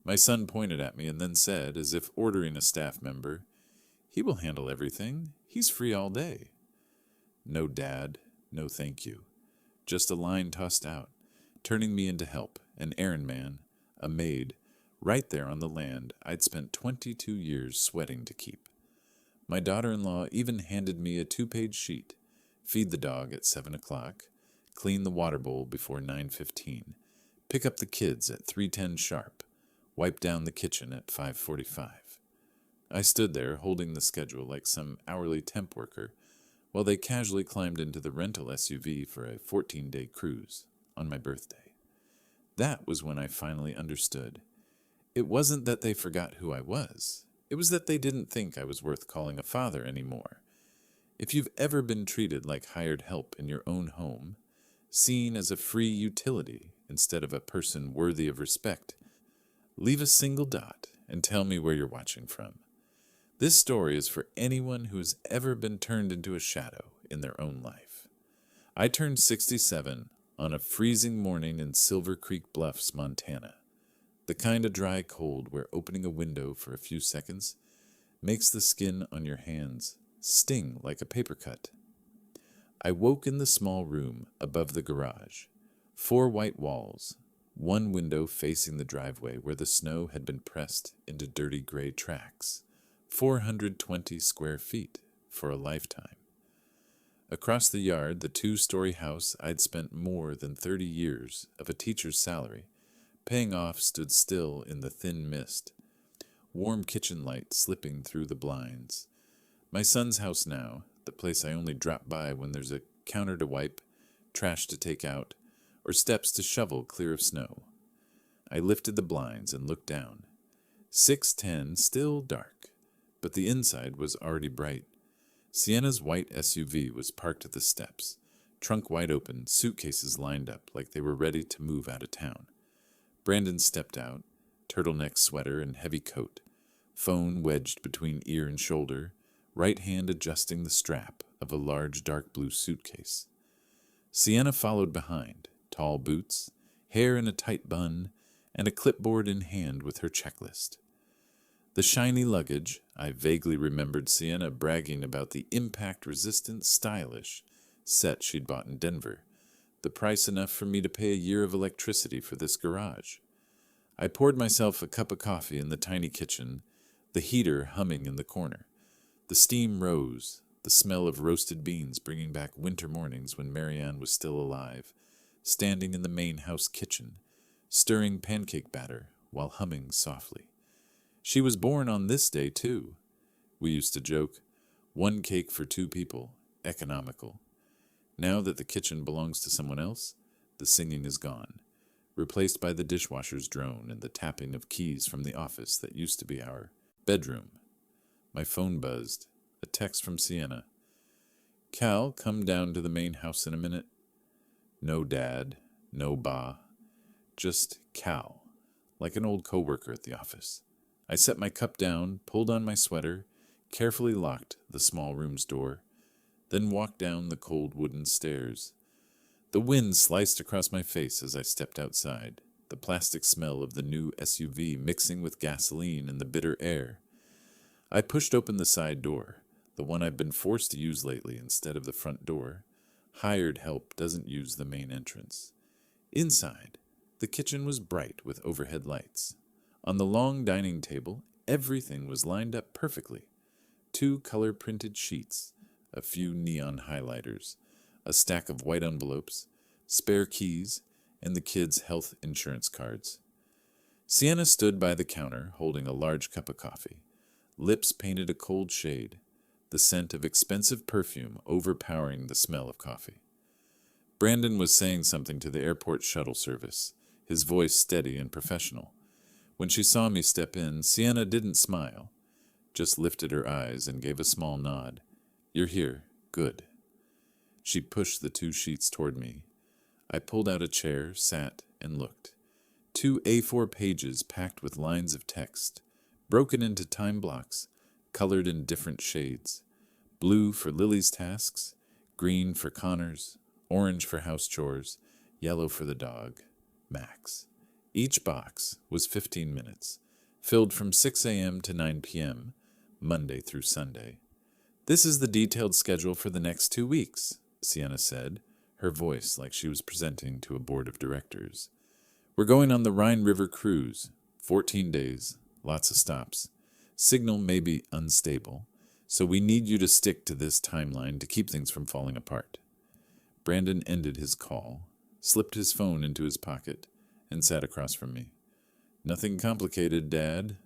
My son pointed at me and then said, as if ordering a staff member, "He will handle everything. He's free all day." No, Dad. No, thank you. Just a line tossed out, turning me into help, an errand man, a maid, right there on the land I'd spent 22 years sweating to keep. My daughter-in-law even handed me a 2-page sheet. Feed the dog at 7 o'clock, clean the water bowl before 9:15, pick up the kids at 3:10 sharp, wipe down the kitchen at 5:45. I stood there holding the schedule like some hourly temp worker while they casually climbed into the rental SUV for a 14-day cruise on my birthday. That was when I finally understood. It wasn't that they forgot who I was. It was that they didn't think I was worth calling a father anymore. If you've ever been treated like hired help in your own home, seen as a free utility instead of a person worthy of respect, leave a single dot and tell me where you're watching from. This story is for anyone who has ever been turned into a shadow in their own life. I turned 67 on a freezing morning in Silver Creek Bluffs, Montana. The kind of dry cold where opening a window for a few seconds makes the skin on your hands sting like a paper cut. I woke in the small room above the garage. 4 white walls, one window facing the driveway where the snow had been pressed into dirty gray tracks. 420 square feet for a lifetime. Across the yard, the 2-story house I'd spent more than 30 years of a teacher's salary paying off stood still in the thin mist, warm kitchen light slipping through the blinds. My son's house now, the place I only drop by when there's a counter to wipe, trash to take out, or steps to shovel clear of snow. I lifted the blinds and looked down. 6:10, still dark, but the inside was already bright. Sienna's white SUV was parked at the steps, trunk wide open, suitcases lined up like they were ready to move out of town. Brandon stepped out, turtleneck sweater and heavy coat, phone wedged between ear and shoulder, right hand adjusting the strap of a large dark blue suitcase. Sienna followed behind, tall boots, hair in a tight bun, and a clipboard in hand with her checklist. The shiny luggage, I vaguely remembered Sienna bragging about the impact-resistant, stylish set she'd bought in Denver, the price enough for me to pay a year of electricity for this garage. I poured myself a cup of coffee in the tiny kitchen, the heater humming in the corner. The steam rose, the smell of roasted beans bringing back winter mornings when Marianne was still alive, standing in the main house kitchen, stirring pancake batter while humming softly. She was born on this day, too. We used to joke, 1 cake for 2 people, economical. Now that the kitchen belongs to someone else, the singing is gone, replaced by the dishwasher's drone and the tapping of keys from the office that used to be our bedroom. My phone buzzed, a text from Sienna. "Cal, come down to the main house in a minute." No Dad, no Ba, just Cal, like an old coworker at the office. I set my cup down, pulled on my sweater, carefully locked the small room's door, then walked down the cold wooden stairs. The wind sliced across my face as I stepped outside, the plastic smell of the new SUV mixing with gasoline in the bitter air. I pushed open the side door, the one I've been forced to use lately instead of the front door. Hired help doesn't use the main entrance. Inside, the kitchen was bright with overhead lights. On the long dining table, everything was lined up perfectly. 2 color-printed sheets, a few neon highlighters, a stack of white envelopes, spare keys, and the kids' health insurance cards. Sienna stood by the counter holding a large cup of coffee, lips painted a cold shade, the scent of expensive perfume overpowering the smell of coffee. Brandon was saying something to the airport shuttle service, his voice steady and professional. When she saw me step in, Sienna didn't smile, just lifted her eyes and gave a small nod. "You're here. Good." She pushed the 2 sheets toward me. I pulled out a chair, sat, and looked. 2 A4 pages packed with lines of text, broken into time blocks, colored in different shades. Blue for Lily's tasks, green for Connor's, orange for house chores, yellow for the dog, Max. Each box was 15 minutes, filled from 6 a.m. to 9 p.m., Monday through Sunday. "This is the detailed schedule for the next 2 weeks," Sienna said, her voice like she was presenting to a board of directors. "We're going on the Rhine River cruise, 14 days, lots of stops. Signal may be unstable, so we need you to stick to this timeline to keep things from falling apart." Brandon ended his call, slipped his phone into his pocket, and sat across from me. "Nothing complicated, Dad."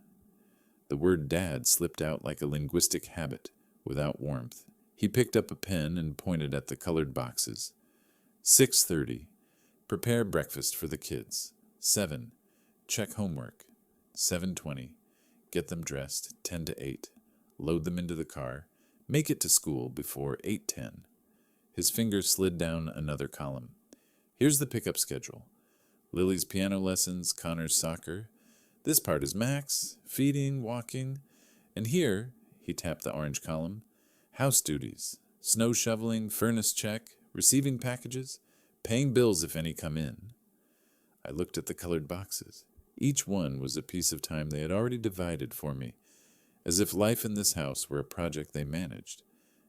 The word Dad slipped out like a linguistic habit, without warmth. He picked up a pen and pointed at the colored boxes. 6:30. Prepare breakfast for the kids. 7. Check homework. 7:20. Get them dressed. 10 to 8. Load them into the car. Make it to school before 8:10. His fingers slid down another column. "Here's the pickup schedule. Lily's piano lessons, Connor's soccer. This part is Max, feeding, walking. And here," he tapped the orange column, "house duties, snow shoveling, furnace check, receiving packages, paying bills if any come in." I looked at the colored boxes. Each one was a piece of time they had already divided for me, as if life in this house were a project they managed,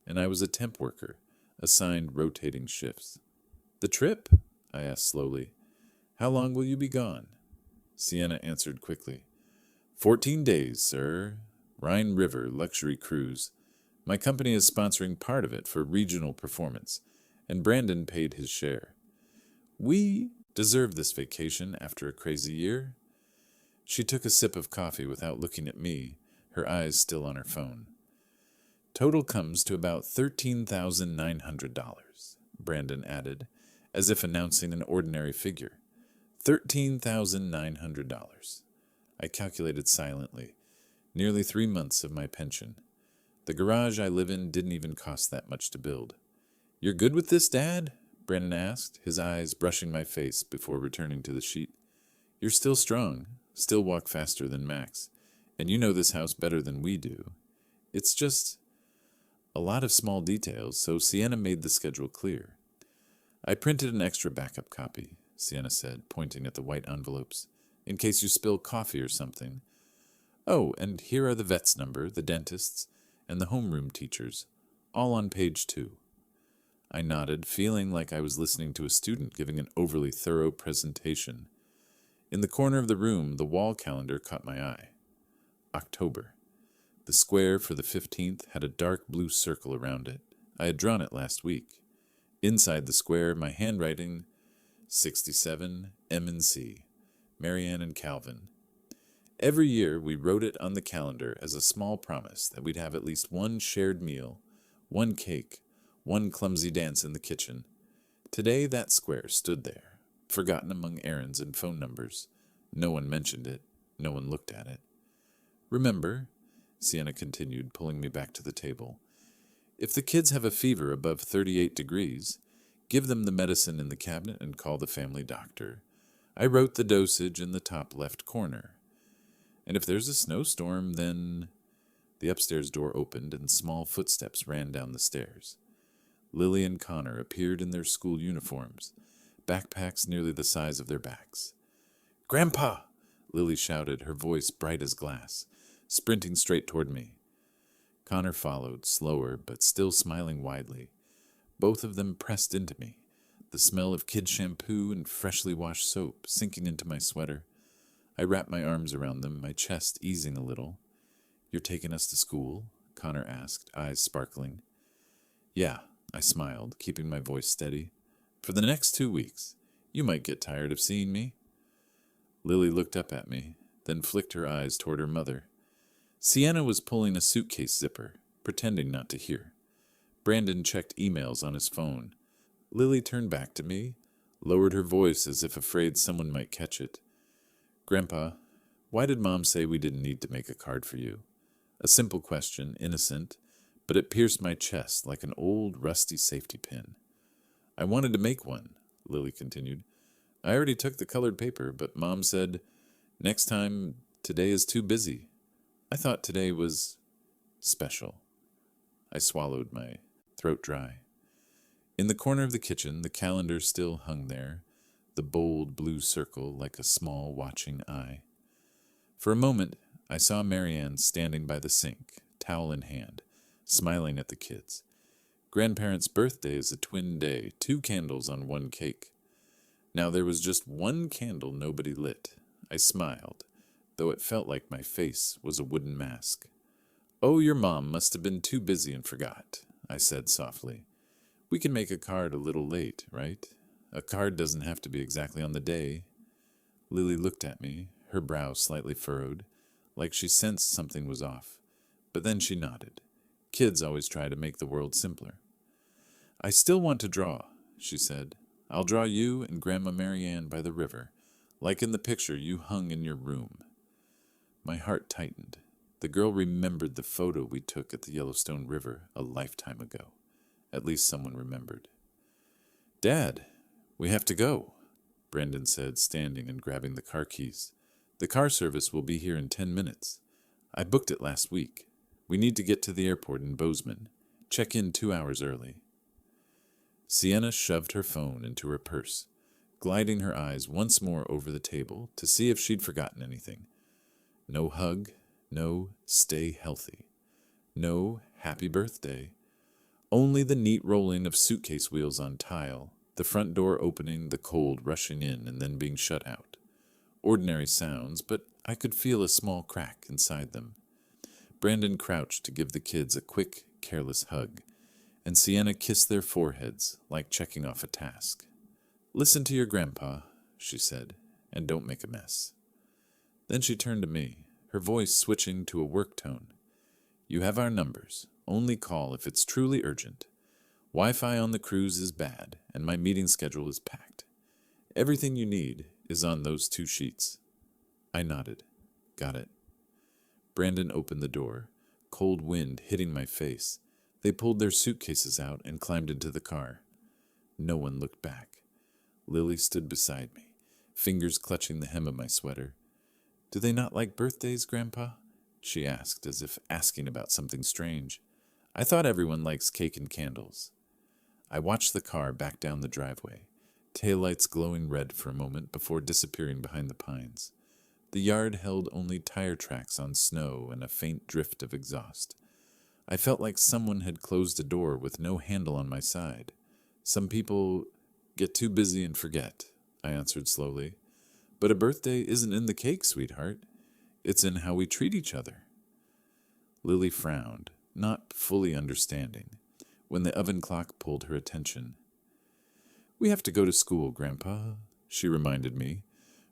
and I was a temp worker, assigned rotating shifts. "The trip?" I asked slowly. "How long will you be gone?" Sienna answered quickly. 14 days, sir. Rhine River luxury cruise. My company is sponsoring part of it for regional performance, and Brandon paid his share. We deserve this vacation after a crazy year." She took a sip of coffee without looking at me, her eyes still on her phone. "Total comes to about $13,900, Brandon added, as if announcing an ordinary figure. $13,900. I calculated silently. Nearly 3 months of my pension. The garage I live in didn't even cost that much to build. "You're good with this, Dad?" Brandon asked, his eyes brushing my face before returning to the sheet. "You're still strong, still walk faster than Max, and you know this house better than we do. It's just a lot of small details, so Sienna made the schedule clear." "I printed an extra backup copy," Sienna said, pointing at the white envelopes, "in case you spill coffee or something. Oh, and here are the vet's number, the dentist's, and the homeroom teacher's, all on page 2. I nodded, feeling like I was listening to a student giving an overly thorough presentation. In the corner of the room, the wall calendar caught my eye. October. The square for the 15th had a dark blue circle around it. I had drawn it last week. Inside the square, my handwriting, 67 M&C, Marianne and Calvin. Every year, we wrote it on the calendar as a small promise that we'd have at least one shared meal, one cake, one clumsy dance in the kitchen. Today, that square stood there, forgotten among errands and phone numbers. No one mentioned it. No one looked at it. "Remember," Sienna continued, pulling me back to the table, "if the kids have a fever above 38 degrees, give them the medicine in the cabinet and call the family doctor. I wrote the dosage in the top left corner. And if there's a snowstorm, then—" The upstairs door opened and small footsteps ran down the stairs. Lily and Connor appeared in their school uniforms, backpacks nearly the size of their backs. "Grandpa!" Lily shouted, her voice bright as glass, sprinting straight toward me. Connor followed, slower but still smiling widely. Both of them pressed into me, the smell of kid shampoo and freshly washed soap sinking into my sweater. I wrapped my arms around them, my chest easing a little. "You're taking us to school?" Connor asked, eyes sparkling. "Yeah," I smiled, keeping my voice steady. "For the next 2 weeks. You might get tired of seeing me." Lily looked up at me, then flicked her eyes toward her mother. Sienna was pulling a suitcase zipper, pretending not to hear. Brandon checked emails on his phone. Lily turned back to me, lowered her voice as if afraid someone might catch it. "Grandpa, why did Mom say we didn't need to make a card for you?" A simple question, innocent, but it pierced my chest like an old, rusty safety pin. "I wanted to make one," Lily continued. "I already took the colored paper, but Mom said, 'Next time, today is too busy.' I thought today was special." I swallowed, my throat dry. In the corner of the kitchen, the calendar still hung there, the bold blue circle like a small watching eye. For a moment, I saw Marianne standing by the sink, towel in hand, smiling at the kids. Grandparents' birthday is a twin day, 2 candles on 1 cake. Now there was just 1 candle nobody lit. I smiled, though it felt like my face was a wooden mask. "Oh, your mom must have been too busy and forgot," I said softly. "We can make a card a little late, right? A card doesn't have to be exactly on the day." Lily looked at me, her brow slightly furrowed, like she sensed something was off. But then she nodded. Kids always try to make the world simpler. "I still want to draw," she said. "I'll draw you and Grandma Marianne by the river, like in the picture you hung in your room." My heart tightened. The girl remembered the photo we took at the Yellowstone River a lifetime ago. At least someone remembered. "Dad, we have to go," Brandon said, standing and grabbing the car keys. "The car service will be here in 10 minutes. I booked it last week. We need to get to the airport in Bozeman. Check in 2 hours early." Sienna shoved her phone into her purse, gliding her eyes once more over the table to see if she'd forgotten anything. No hug, no stay healthy, no happy birthday. Only the neat rolling of suitcase wheels on tile, the front door opening, the cold rushing in and then being shut out. Ordinary sounds, but I could feel a small crack inside them. Brandon crouched to give the kids a quick, careless hug, and Sienna kissed their foreheads like checking off a task. "Listen to your grandpa," she said, "and don't make a mess." Then she turned to me, her voice switching to a work tone. "You have our numbers. Only call if it's truly urgent. Wi-Fi on the cruise is bad, and my meeting schedule is packed. Everything you need is on those 2 sheets." I nodded. "Got it." Brandon opened the door, cold wind hitting my face. They pulled their suitcases out and climbed into the car. No one looked back. Lily stood beside me, fingers clutching the hem of my sweater. "Do they not like birthdays, Grandpa?" she asked, as if asking about something strange. "I thought everyone likes cake and candles." I watched the car back down the driveway, taillights glowing red for a moment before disappearing behind the pines. The yard held only tire tracks on snow and a faint drift of exhaust. I felt like someone had closed a door with no handle on my side. "Some people get too busy and forget," I answered slowly. "But a birthday isn't in the cake, sweetheart. It's in how we treat each other." Lily frowned, not fully understanding, when the oven clock pulled her attention. "We have to go to school, Grandpa," she reminded me,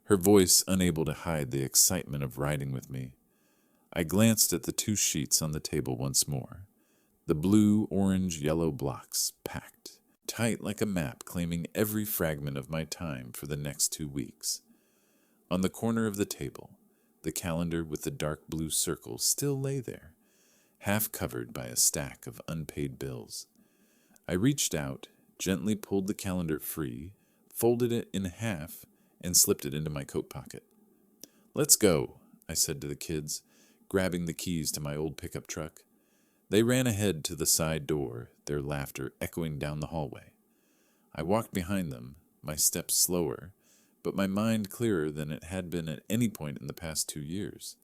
her voice unable to hide the excitement of riding with me. I glanced at the 2 sheets on the table once more. The blue, orange, yellow blocks, packed, tight like a map claiming every fragment of my time for the next 2 weeks. On the corner of the table, the calendar with the dark blue circle still lay there, half covered by a stack of unpaid bills. I reached out, gently pulled the calendar free, folded it in half, and slipped it into my coat pocket. "Let's go," I said to the kids, grabbing the keys to my old pickup truck. They ran ahead to the side door, their laughter echoing down the hallway. I walked behind them, my steps slower, but my mind clearer than it had been at any point in the past 2 years.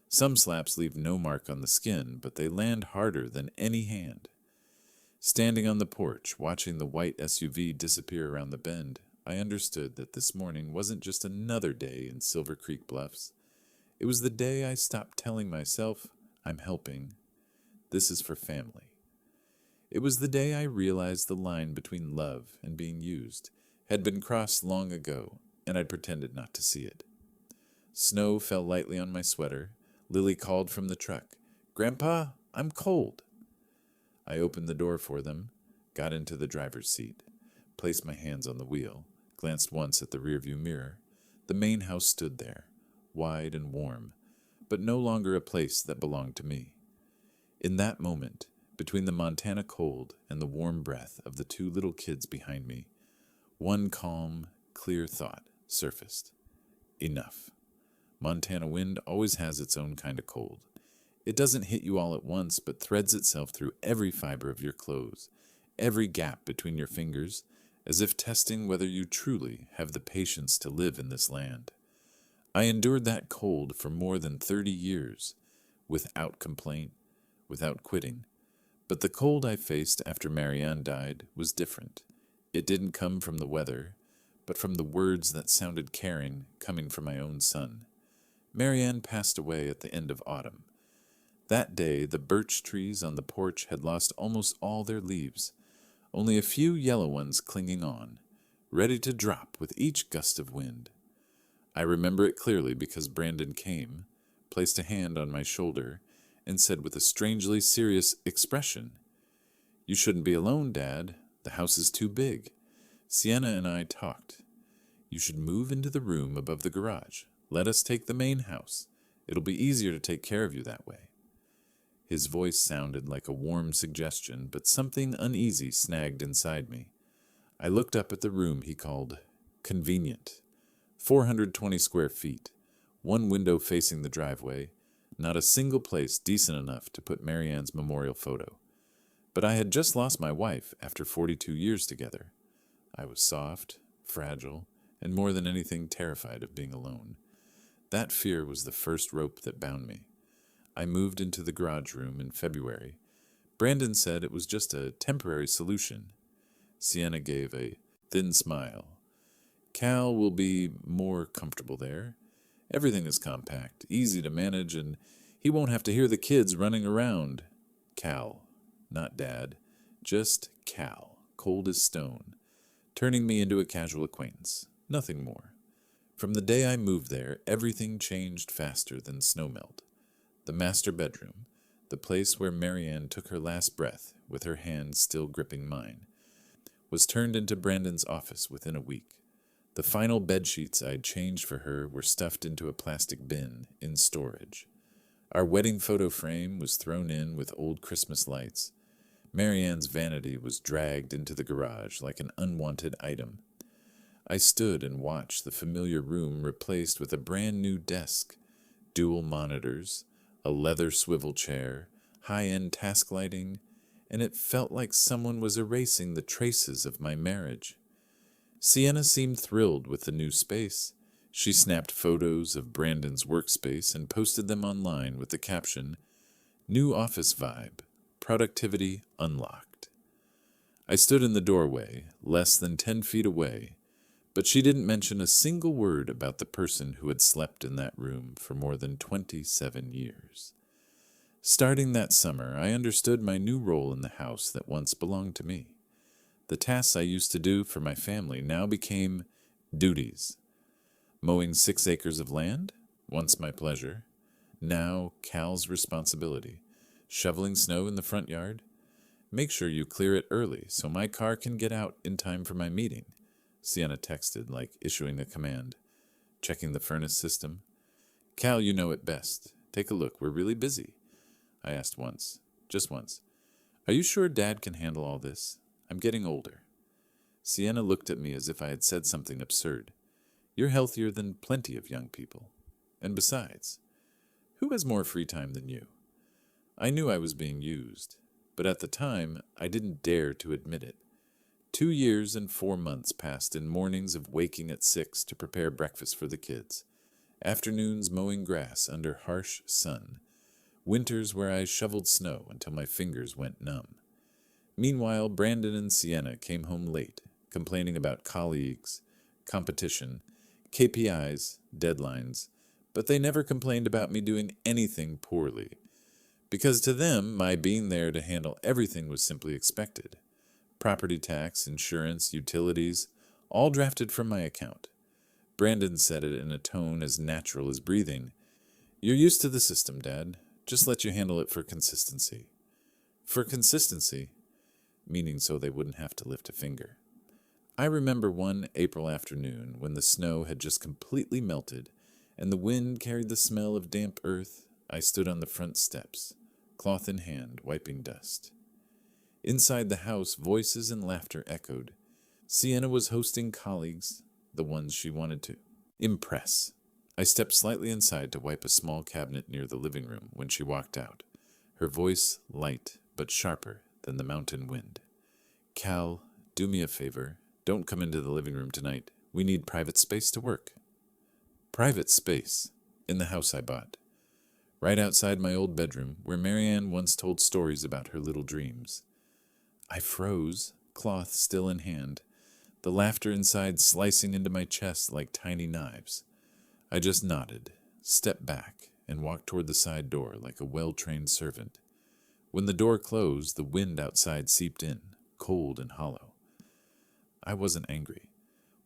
Some slaps leave no mark on the skin, but they land harder than any hand. Standing on the porch, watching the white SUV disappear around the bend, I understood that this morning wasn't just another day in Silver Creek Bluffs. It was the day I stopped telling myself, "I'm helping. This is for family." It was the day I realized the line between love and being used had been crossed long ago, and I'd pretended not to see it. Snow fell lightly on my sweater. Lily called from the truck, "Grandpa, I'm cold." I opened the door for them, got into the driver's seat, placed my hands on the wheel, glanced once at the rearview mirror. The main house stood there, wide and warm, but no longer a place that belonged to me. In that moment, between the Montana cold and the warm breath of the 2 little kids behind me, one calm, clear thought surfaced. Enough. Montana wind always has its own kind of cold. It doesn't hit you all at once, but threads itself through every fiber of your clothes, every gap between your fingers, as if testing whether you truly have the patience to live in this land. I endured that cold for more than 30 years, without complaint, without quitting. But the cold I faced after Marianne died was different. It didn't come from the weather, but from the words that sounded caring coming from my own son. Marianne passed away at the end of autumn. That day, the birch trees on the porch had lost almost all their leaves, only a few yellow ones clinging on, ready to drop with each gust of wind. I remember it clearly because Brandon came, placed a hand on my shoulder, and said with a strangely serious expression, "You shouldn't be alone, Dad. The house is too big." Sienna and I talked. "You should move into the room above the garage. Let us take the main house. It'll be easier to take care of you that way." His voice sounded like a warm suggestion, but something uneasy snagged inside me. I looked up at the room he called convenient. 420 square feet, one window facing the driveway, not a single place decent enough to put Marianne's memorial photo. But I had just lost my wife after 42 years together. I was soft, fragile, and more than anything terrified of being alone. That fear was the first rope that bound me. I moved into the garage room in February. Brandon said it was just a temporary solution. Sienna gave a thin smile. "Cal will be more comfortable there. Everything is compact, easy to manage, and he won't have to hear the kids running around." Cal, not Dad, just Cal, cold as stone, turning me into a casual acquaintance, nothing more. From the day I moved there, everything changed faster than snowmelt. The master bedroom, the place where Marianne took her last breath with her hand still gripping mine, was turned into Brandon's office within a week. The final bedsheets I'd changed for her were stuffed into a plastic bin in storage. Our wedding photo frame was thrown in with old Christmas lights. Marianne's vanity was dragged into the garage like an unwanted item. I stood and watched the familiar room replaced with a brand new desk, dual monitors, a leather swivel chair, high-end task lighting, and it felt like someone was erasing the traces of my marriage. Sienna seemed thrilled with the new space. She snapped photos of Brandon's workspace and posted them online with the caption, "New office vibe, productivity unlocked." I stood in the doorway, less than 10 feet away, but she didn't mention a single word about the person who had slept in that room for more than 27 years. Starting that summer, I understood my new role in the house that once belonged to me. The tasks I used to do for my family now became duties. Mowing 6 acres of land, once my pleasure, now Cal's responsibility. Shoveling snow in the front yard. "Make sure you clear it early so my car can get out in time for my meeting," Sienna texted like issuing a command. Checking the furnace system. "Cal, you know it best. Take a look, we're really busy," I asked once, just once. "Are you sure Dad can handle all this? I'm getting older." Sienna looked at me as if I had said something absurd. "You're healthier than plenty of young people. And besides, who has more free time than you?" I knew I was being used, but at the time, I didn't dare to admit it. 2 years and 4 months passed in mornings of waking at 6 to prepare breakfast for the kids, afternoons mowing grass under harsh sun, winters where I shoveled snow until my fingers went numb. Meanwhile, Brandon and Sienna came home late, complaining about colleagues, competition, KPIs, deadlines, but they never complained about me doing anything poorly, because to them, my being there to handle everything was simply expected. Property tax, insurance, utilities, all drafted from my account. Brandon said it in a tone as natural as breathing. "You're used to the system, Dad. Just let you handle it for consistency." For consistency, meaning so they wouldn't have to lift a finger. I remember one April afternoon when the snow had just completely melted and the wind carried the smell of damp earth. I stood on the front steps, cloth in hand, wiping dust. Inside the house, voices and laughter echoed. Sienna was hosting colleagues, the ones she wanted to impress. I stepped slightly inside to wipe a small cabinet near the living room when she walked out, her voice light but sharper than the mountain wind. "Cal, do me a favor. Don't come into the living room tonight. We need private space to work. Private space. In the house I bought. Right outside my old bedroom, where Marianne once told stories about her little dreams. I froze, cloth still in hand, the laughter inside slicing into my chest like tiny knives. I just nodded, stepped back, and walked toward the side door like a well-trained servant. When the door closed, the wind outside seeped in, cold and hollow. I wasn't angry.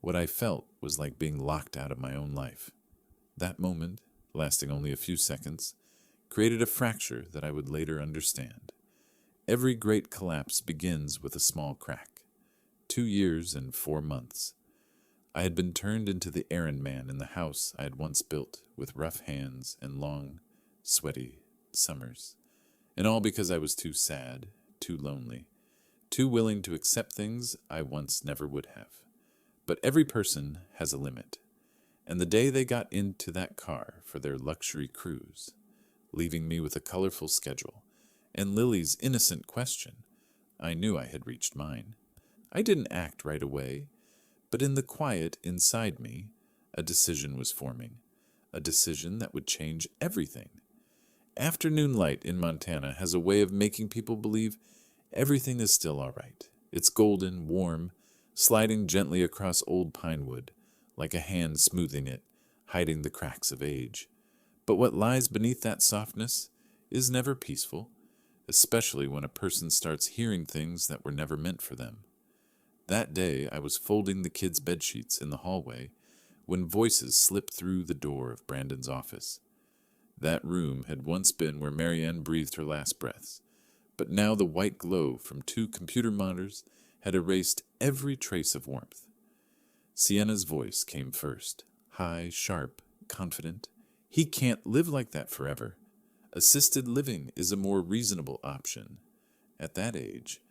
What I felt was like being locked out of my own life. That moment, lasting only a few seconds, created a fracture that I would later understand. Every great collapse begins with a small crack. 2 years and 4 months. I had been turned into the errand man in the house I had once built with rough hands and long, sweaty summers. And all because I was too sad, too lonely, too willing to accept things I once never would have. But every person has a limit. And the day they got into that car for their luxury cruise, leaving me with a colorful schedule, and Lily's innocent question, I knew I had reached mine. I didn't act right away, but in the quiet inside me, a decision was forming, a decision that would change everything. Afternoon light in Montana has a way of making people believe everything is still all right. It's golden, warm, sliding gently across old pine wood, like a hand smoothing it, hiding the cracks of age. But what lies beneath that softness is never peaceful, especially when a person starts hearing things that were never meant for them. That day I was folding the kids' bedsheets in the hallway when voices slipped through the door of Brandon's office. That room had once been where Marianne breathed her last breaths, but now the white glow from 2 computer monitors had erased every trace of warmth. Sienna's voice came first, high, sharp, confident. He can't live like that forever. Assisted living is a more reasonable option. At that age,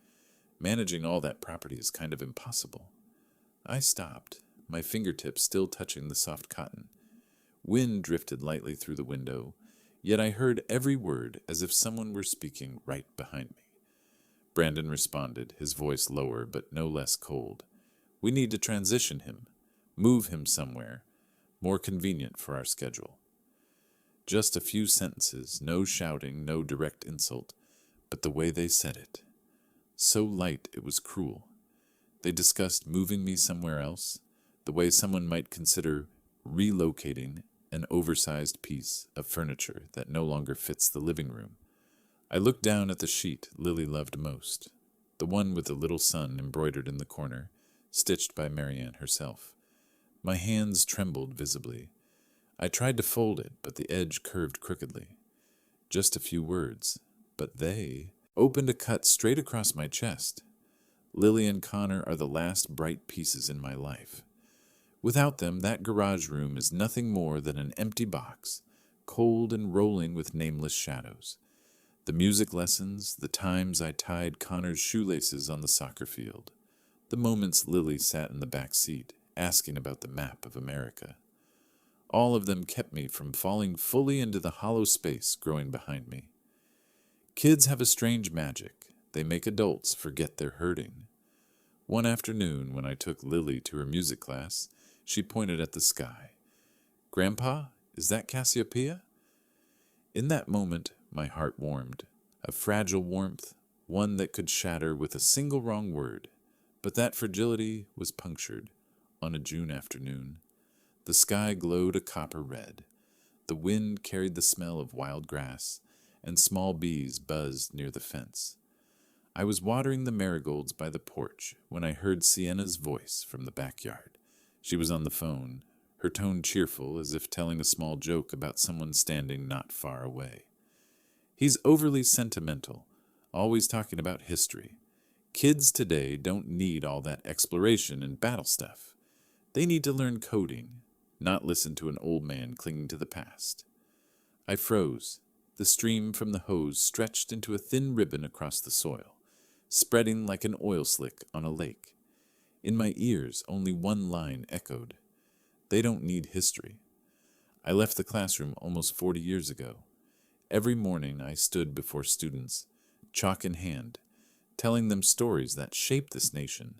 managing all that property is kind of impossible. I stopped, my fingertips still touching the soft cotton. Wind drifted lightly through the window, yet I heard every word as if someone were speaking right behind me. Brandon responded, his voice lower but no less cold. We need to transition him, move him somewhere, more convenient for our schedule. Just a few sentences, no shouting, no direct insult, but the way they said it. So light it was cruel. They discussed moving me somewhere else, the way someone might consider relocating an oversized piece of furniture that no longer fits the living room. I looked down at the sheet Lily loved most, the one with the little sun embroidered in the corner, stitched by Marianne herself. My hands trembled visibly. I tried to fold it, but the edge curved crookedly. Just a few words, but they opened a cut straight across my chest. Lily and Connor are the last bright pieces in my life. Without them, that garage room is nothing more than an empty box, cold and rolling with nameless shadows. The music lessons, the times I tied Connor's shoelaces on the soccer field, the moments Lily sat in the back seat, asking about the map of America. All of them kept me from falling fully into the hollow space growing behind me. Kids have a strange magic. They make adults forget they're hurting. One afternoon, when I took Lily to her music class, she pointed at the sky. Grandpa, is that Cassiopeia? In that moment, my heart warmed. A fragile warmth, one that could shatter with a single wrong word. But that fragility was punctured on a June afternoon. The sky glowed a copper red. The wind carried the smell of wild grass, and small bees buzzed near the fence. I was watering the marigolds by the porch when I heard Sienna's voice from the backyard. She was on the phone, her tone cheerful as if telling a small joke about someone standing not far away. He's overly sentimental, always talking about history. Kids today don't need all that exploration and battle stuff. They need to learn coding, not listen to an old man clinging to the past. I froze. The stream from the hose stretched into a thin ribbon across the soil, spreading like an oil slick on a lake. In my ears, only one line echoed. They don't need history. I left the classroom almost 40 years ago. Every morning I stood before students, chalk in hand, telling them stories that shaped this nation.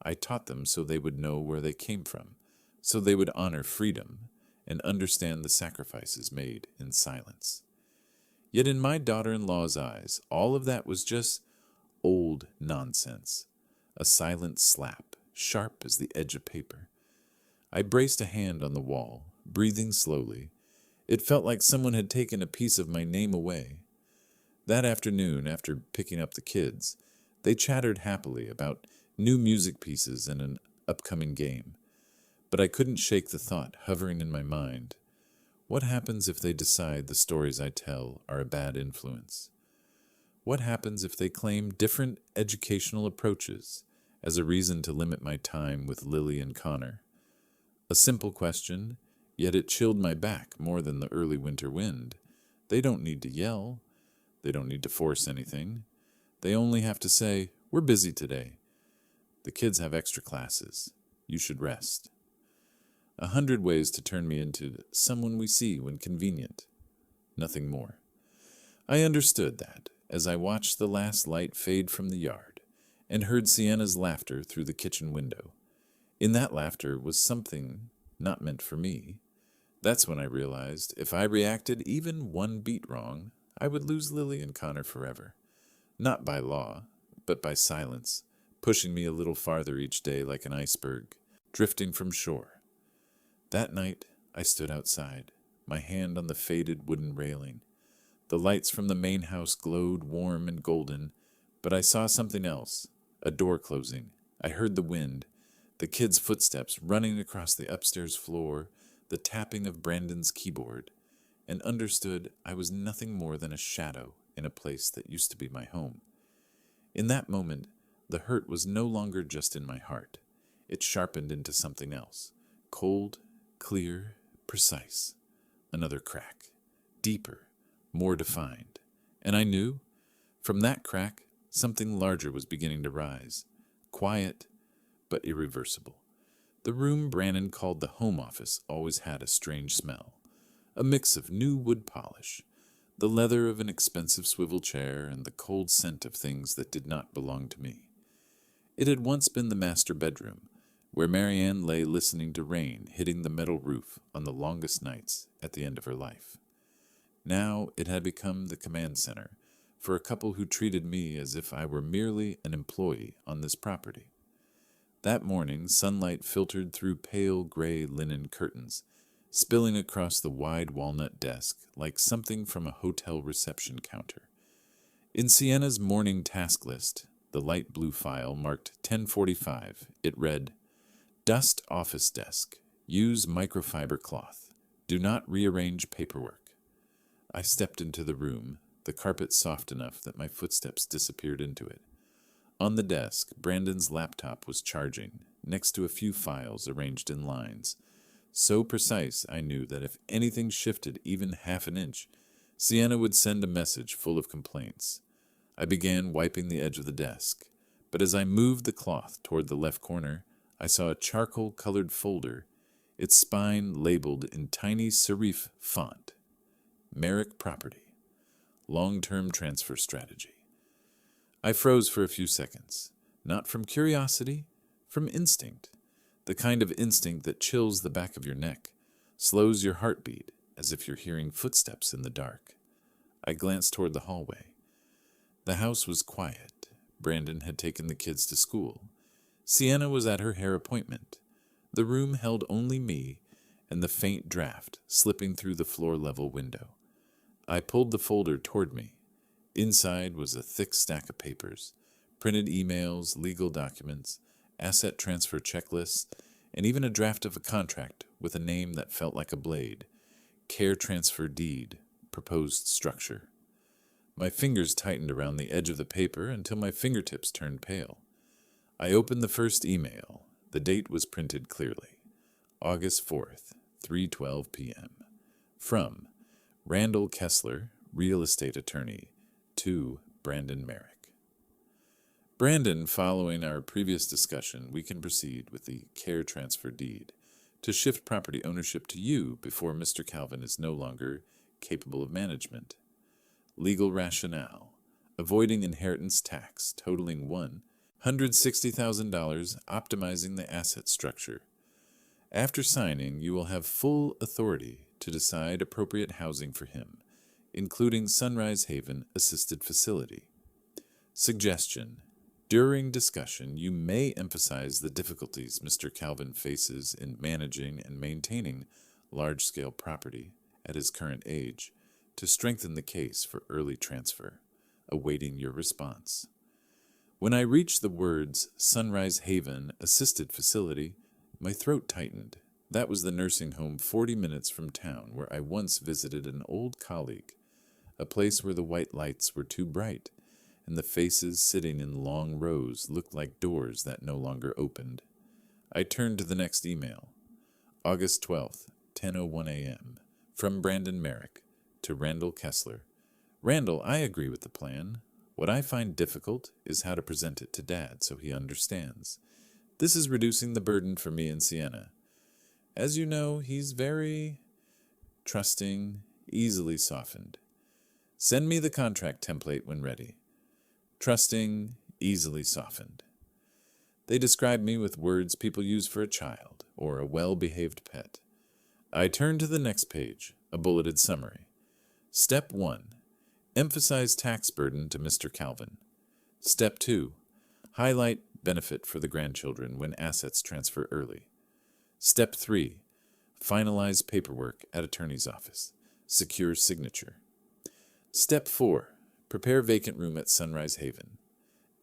I taught them so they would know where they came from, so they would honor freedom and understand the sacrifices made in silence. Yet in my daughter-in-law's eyes, all of that was just old nonsense, a silent slap, sharp as the edge of paper. I braced a hand on the wall, breathing slowly. It felt like someone had taken a piece of my name away. That afternoon, after picking up the kids, they chattered happily about new music pieces and an upcoming game. But I couldn't shake the thought hovering in my mind. What happens if they decide the stories I tell are a bad influence? What happens if they claim different educational approaches as a reason to limit my time with Lily and Connor? A simple question, yet it chilled my back more than the early winter wind. They don't need to yell. They don't need to force anything. They only have to say, "We're busy today. The kids have extra classes. You should rest." 100 ways to turn me into someone we see when convenient. Nothing more. I understood that as I watched the last light fade from the yard and heard Sienna's laughter through the kitchen window. In that laughter was something not meant for me. That's when I realized if I reacted even one beat wrong, I would lose Lily and Connor forever. Not by law, but by silence, pushing me a little farther each day like an iceberg, drifting from shore. That night, I stood outside, my hand on the faded wooden railing. The lights from the main house glowed warm and golden, but I saw something else, a door closing. I heard the wind, the kids' footsteps running across the upstairs floor, the tapping of Brandon's keyboard, and understood I was nothing more than a shadow in a place that used to be my home. In that moment, the hurt was no longer just in my heart. It sharpened into something else, cold, clear, precise. Another crack, deeper, more defined. And I knew, from that crack, something larger was beginning to rise. Quiet, but irreversible. The room Brannon called the home office always had a strange smell. A mix of new wood polish, the leather of an expensive swivel chair, and the cold scent of things that did not belong to me. It had once been the master bedroom, where Marianne lay listening to rain hitting the metal roof on the longest nights at the end of her life. Now it had become the command center for a couple who treated me as if I were merely an employee on this property. That morning, sunlight filtered through pale gray linen curtains, spilling across the wide walnut desk like something from a hotel reception counter. In Sienna's morning task list, the light blue file marked 10:45, it read, "Dust office desk. Use microfiber cloth. Do not rearrange paperwork." I stepped into the room, the carpet soft enough that my footsteps disappeared into it. On the desk, Brandon's laptop was charging, next to a few files arranged in lines. So precise, I knew that if anything shifted even half an inch, Sienna would send a message full of complaints. I began wiping the edge of the desk, but as I moved the cloth toward the left corner, I saw a charcoal-colored folder, its spine labeled in tiny serif font. Merrick Property. Long-term transfer strategy. I froze for a few seconds, not from curiosity, from instinct. The kind of instinct that chills the back of your neck, slows your heartbeat as if you're hearing footsteps in the dark. I glanced toward the hallway. The house was quiet. Brandon had taken the kids to school. Sienna was at her hair appointment. The room held only me and the faint draft slipping through the floor-level window. I pulled the folder toward me. Inside was a thick stack of papers, printed emails, legal documents, asset transfer checklists, and even a draft of a contract with a name that felt like a blade. Care transfer deed, proposed structure. My fingers tightened around the edge of the paper until my fingertips turned pale. I opened the first email. The date was printed clearly. August 4th, 3:12 p.m. From Randall Kessler, real estate attorney, to Brandon Merrick. Brandon, following our previous discussion, we can proceed with the care transfer deed to shift property ownership to you before Mr. Calvin is no longer capable of management. Legal rationale: avoiding inheritance tax totaling $160,000 optimizing the asset structure. After signing, you will have full authority to decide appropriate housing for him, including Sunrise Haven Assisted Facility. Suggestion: during discussion, you may emphasize the difficulties Mr. Calvin faces in managing and maintaining large-scale property at his current age to strengthen the case for early transfer, awaiting your response. When I reached the words Sunrise Haven Assisted Facility, my throat tightened. That was the nursing home 40 minutes from town where I once visited an old colleague, a place where the white lights were too bright and the faces sitting in long rows looked like doors that no longer opened. I turned to the next email. August 12th, 10:01 a.m. From Brandon Merrick to Randall Kessler. Randall, I agree with the plan. What I find difficult is how to present it to Dad so he understands. This is reducing the burden for me and Sienna. As you know, he's very trusting, easily softened. Send me the contract template when ready. Trusting, easily softened. They describe me with words people use for a child or a well-behaved pet. I turn to the next page, a bulleted summary. Step 1. Emphasize tax burden to Mr. Calvin. Step 2. Highlight benefit for the grandchildren when assets transfer early. Step 3. Finalize paperwork at attorney's office. Secure signature. Step 4. Prepare vacant room at Sunrise Haven.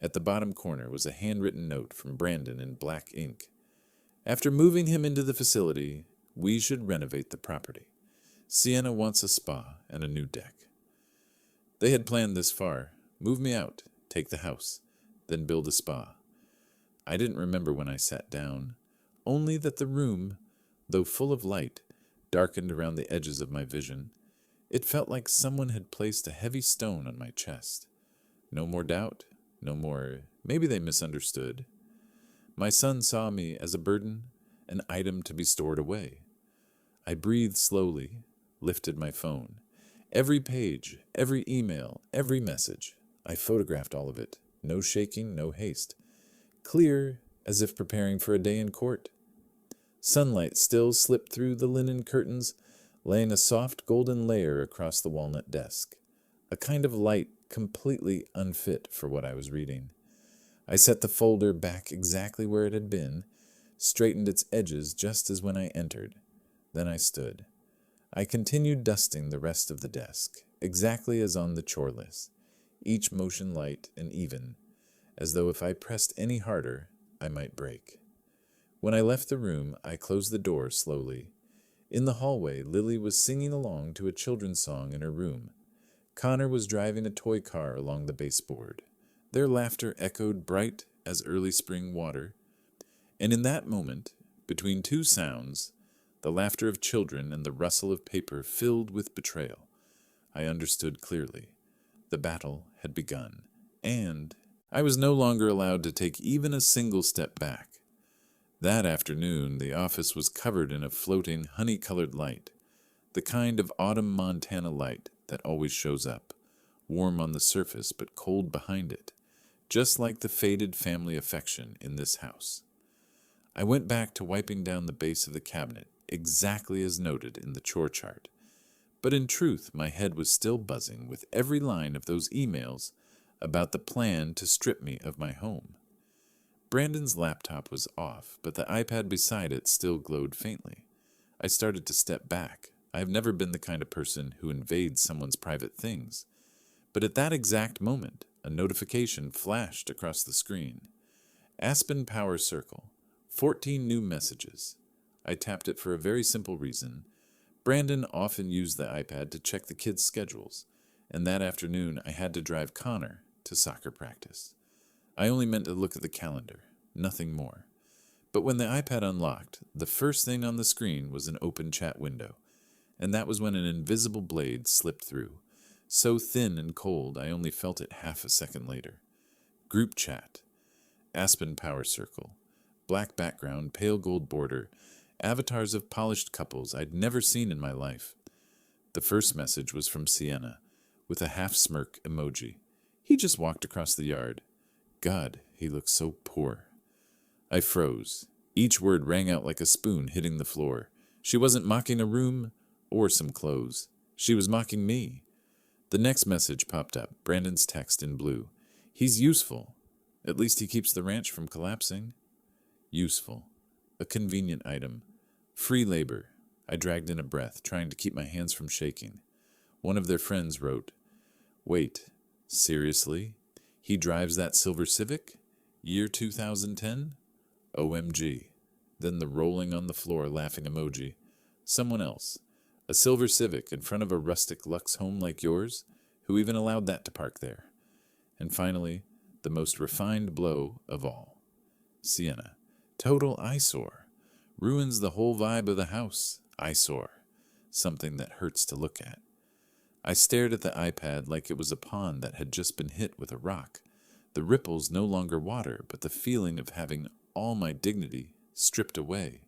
At the bottom corner was a handwritten note from Brandon in black ink. After moving him into the facility, we should renovate the property. Sienna wants a spa and a new deck. They had planned this far. Move me out, take the house, then build a spa. I didn't remember when I sat down, only that the room, though full of light, darkened around the edges of my vision. It felt like someone had placed a heavy stone on my chest. No more doubt, no more, maybe they misunderstood. My son saw me as a burden, an item to be stored away. I breathed slowly, lifted my phone. Every page, every email, every message. I photographed all of it. No shaking, no haste. Clear, as if preparing for a day in court. Sunlight still slipped through the linen curtains, laying a soft golden layer across the walnut desk. A kind of light completely unfit for what I was reading. I set the folder back exactly where it had been, straightened its edges just as when I entered. Then I stood. I continued dusting the rest of the desk, exactly as on the chore list, each motion light and even, as though if I pressed any harder, I might break. When I left the room, I closed the door slowly. In the hallway, Lily was singing along to a children's song in her room. Connor was driving a toy car along the baseboard. Their laughter echoed bright as early spring water. And in that moment, between two sounds, the laughter of children and the rustle of paper filled with betrayal, I understood clearly. The battle had begun, and I was no longer allowed to take even a single step back. That afternoon, the office was covered in a floating, honey-colored light, the kind of autumn Montana light that always shows up, warm on the surface but cold behind it, just like the faded family affection in this house. I went back to wiping down the base of the cabinet, exactly as noted in the chore chart. But in truth, my head was still buzzing with every line of those emails about the plan to strip me of my home. Brandon's laptop was off, but the iPad beside it still glowed faintly. I started to step back. I have never been the kind of person who invades someone's private things. But at that exact moment, a notification flashed across the screen. Aspen Power Circle. 14 new messages. I tapped it for a very simple reason. Brandon often used the iPad to check the kids' schedules, and that afternoon I had to drive Connor to soccer practice. I only meant to look at the calendar, nothing more. But when the iPad unlocked, the first thing on the screen was an open chat window, and that was when an invisible blade slipped through, so thin and cold I only felt it half a second later. Group chat. Aspen Power Circle. Black background, pale gold border, avatars of polished couples I'd never seen in my life. The first message was from Sienna, with a half-smirk emoji. He just walked across the yard. God, He looked so poor. I froze. Each word rang out like a spoon hitting the floor. She wasn't mocking a room or some clothes. She was mocking me. The next message popped up, Brandon's text in blue. He's useful. At least he keeps the ranch from collapsing. Useful. A convenient item. Free labor. I dragged in a breath, trying to keep my hands from shaking. One of their friends wrote, "Wait, seriously? He drives that silver Civic? Year 2010? OMG. Then the rolling on the floor laughing emoji. Someone else. A silver Civic in front of a rustic Lux home like yours? Who even allowed that to park there? And finally, the most refined blow of all. Sienna. Total eyesore. Ruins the whole vibe of the house. Eyesore. Something that hurts to look at. I stared at the iPad like it was a pond that had just been hit with a rock. The ripples no longer water, but the feeling of having all my dignity stripped away.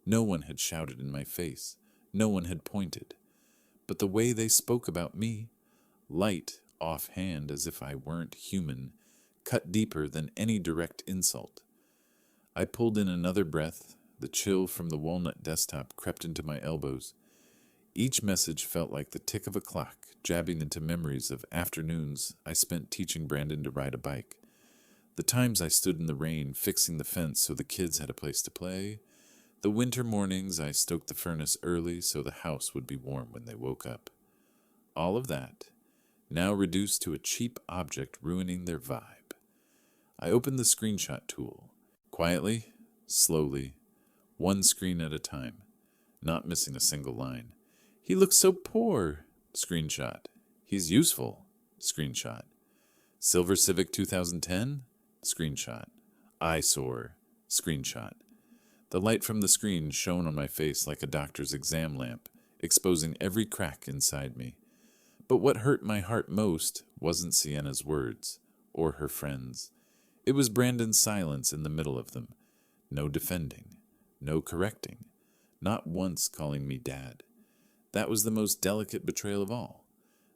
No one had shouted in my face. No one had pointed. But the way they spoke about me, light, offhand, as if I weren't human, cut deeper than any direct insult. I pulled in another breath. The chill from the walnut desktop crept into my elbows. Each message felt like the tick of a clock, jabbing into memories of afternoons I spent teaching Brandon to ride a bike. The times I stood in the rain fixing the fence so the kids had a place to play. The winter mornings I stoked the furnace early so the house would be warm when they woke up. All of that, now reduced to a cheap object ruining their vibe. I opened the screenshot tool. Quietly, slowly, one screen at a time, not missing a single line. He looks so poor. Screenshot. He's useful. Screenshot. Silver Civic 2010? Screenshot. Eyesore. Screenshot. The light from the screen shone on my face like a doctor's exam lamp, exposing every crack inside me. But what hurt my heart most wasn't Sienna's words, or her friends. It was Brandon's silence in the middle of them. No defending. No correcting. Not once calling me Dad. That was the most delicate betrayal of all.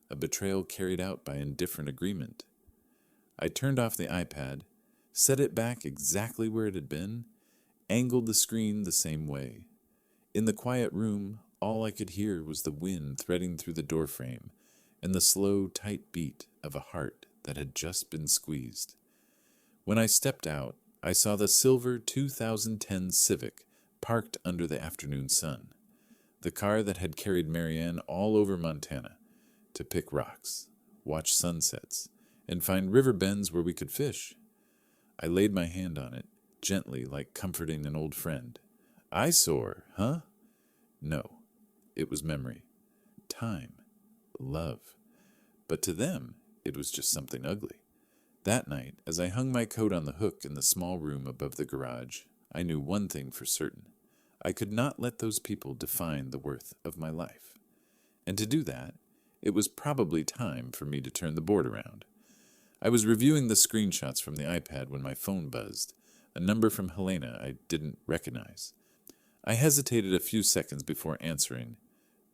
A betrayal carried out by indifferent agreement. I turned off the iPad, set it back exactly where it had been, angled the screen the same way. In the quiet room, all I could hear was the wind threading through the doorframe and the slow, tight beat of a heart that had just been squeezed. When I stepped out, I saw the silver 2010 Civic parked under the afternoon sun. The car that had carried Marianne all over Montana to pick rocks, watch sunsets, and find river bends where we could fish. I laid my hand on it, gently like comforting an old friend. Eyesore, huh? No, it was memory, time, love. But to them, it was just something ugly. That night, as I hung my coat on the hook in the small room above the garage, I knew one thing for certain. I could not let those people define the worth of my life. And to do that, it was probably time for me to turn the board around. I was reviewing the screenshots from the iPad when my phone buzzed, a number from Helena I didn't recognize. I hesitated a few seconds before answering.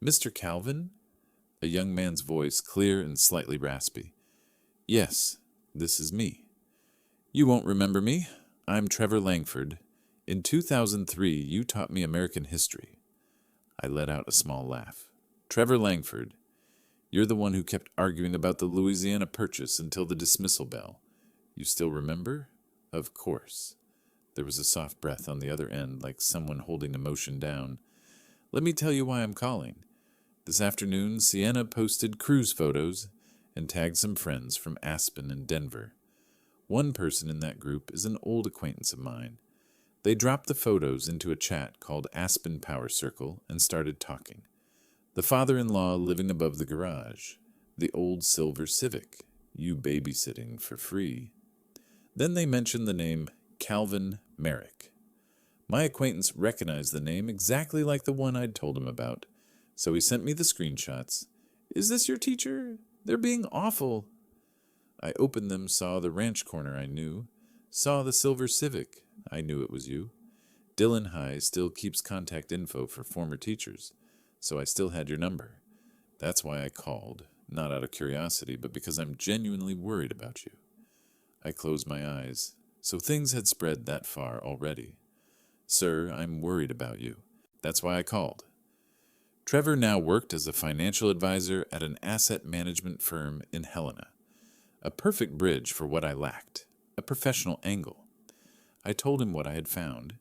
"Mr. Calvin?" A young man's voice, clear and slightly raspy. "Yes, this is me." "You won't remember me. I'm Trevor Langford. In 2003, you taught me American history." I let out a small laugh. "Trevor Langford, you're the one who kept arguing about the Louisiana Purchase until the dismissal bell. You still remember?" "Of course." There was a soft breath on the other end, like someone holding emotion down. "Let me tell you why I'm calling. This afternoon, Sienna posted cruise photos and tagged some friends from Aspen and Denver. One person in that group is an old acquaintance of mine. They dropped the photos into a chat called Aspen Power Circle and started talking. The father-in-law living above the garage. The old silver Civic. You babysitting for free. Then they mentioned the name Calvin Merrick. My acquaintance recognized the name exactly like the one I'd told him about, so he sent me the screenshots. "Is this your teacher? They're being awful." I opened them, saw the ranch corner I knew, saw the silver Civic. I knew it was you. Dillon High still keeps contact info for former teachers, so I still had your number. That's why I called, not out of curiosity, but because I'm genuinely worried about you. I closed my eyes. So things had spread that far already. Sir, I'm worried about you. That's why I called. Trevor now worked as a financial advisor at an asset management firm in Helena. A perfect bridge for what I lacked, a professional angle. I told him what I had found,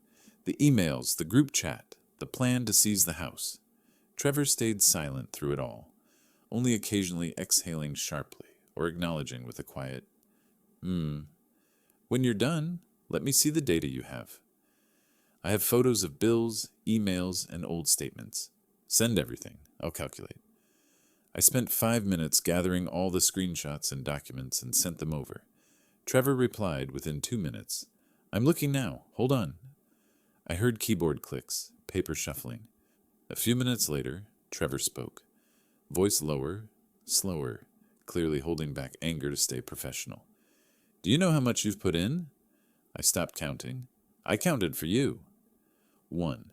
the emails, the group chat, the plan to seize the house. Trevor stayed silent through it all, only occasionally exhaling sharply or acknowledging with a quiet, When you're done, let me see the data you have. I have photos of bills, emails, and old statements. Send everything. I'll calculate. I spent 5 minutes gathering all the screenshots and documents and sent them over. Trevor replied within 2 minutes. I'm looking now. Hold on. I heard keyboard clicks, paper shuffling. A few minutes later, Trevor spoke. Voice lower, slower, clearly holding back anger to stay professional. Do you know how much you've put in? I stopped counting. I counted for you. 1.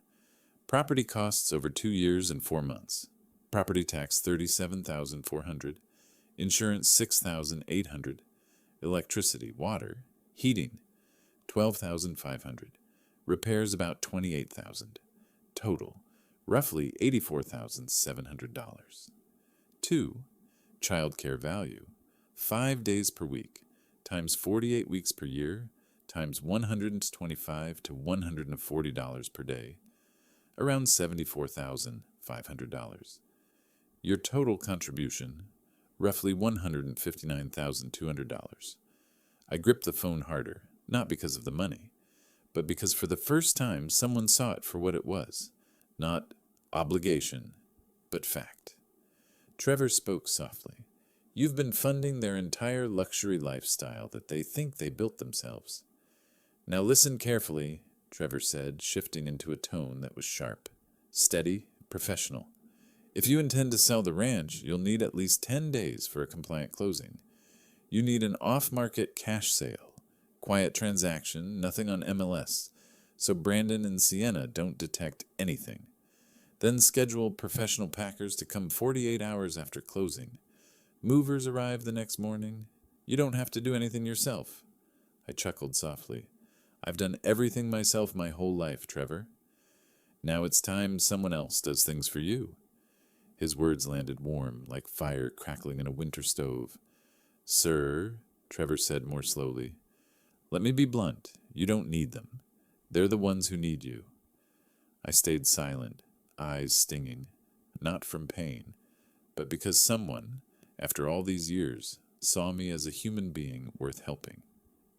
Property costs over 2 years and 4 months. Property tax $37,400. Insurance $6,800. Electricity, water, heating $12,500. Repairs about $28,000. Total, roughly $84,700. 2. Childcare value, 5 days per week, times 48 weeks per year, times $125 to $140 per day, around $74,500. Your total contribution, roughly $159,200. I gripped the phone harder, not because of the money, but because for the first time someone saw it for what it was, not obligation, but fact. Trevor spoke softly. You've been funding their entire luxury lifestyle that they think they built themselves. Now listen carefully, Trevor said, shifting into a tone that was sharp, steady, professional. If you intend to sell the ranch, you'll need at least 10 days for a compliant closing. You need an off-market cash sale, quiet transaction, nothing on MLS, so Brandon and Sienna don't detect anything. Then schedule professional packers to come 48 hours after closing. Movers arrive the next morning. You don't have to do anything yourself. I chuckled softly. I've done everything myself my whole life, Trevor. Now it's time someone else does things for you. His words landed warm, like fire crackling in a winter stove. Sir, Trevor said more slowly, let me be blunt. You don't need them. They're the ones who need you. I stayed silent, eyes stinging, not from pain, but because someone, after all these years, saw me as a human being worth helping,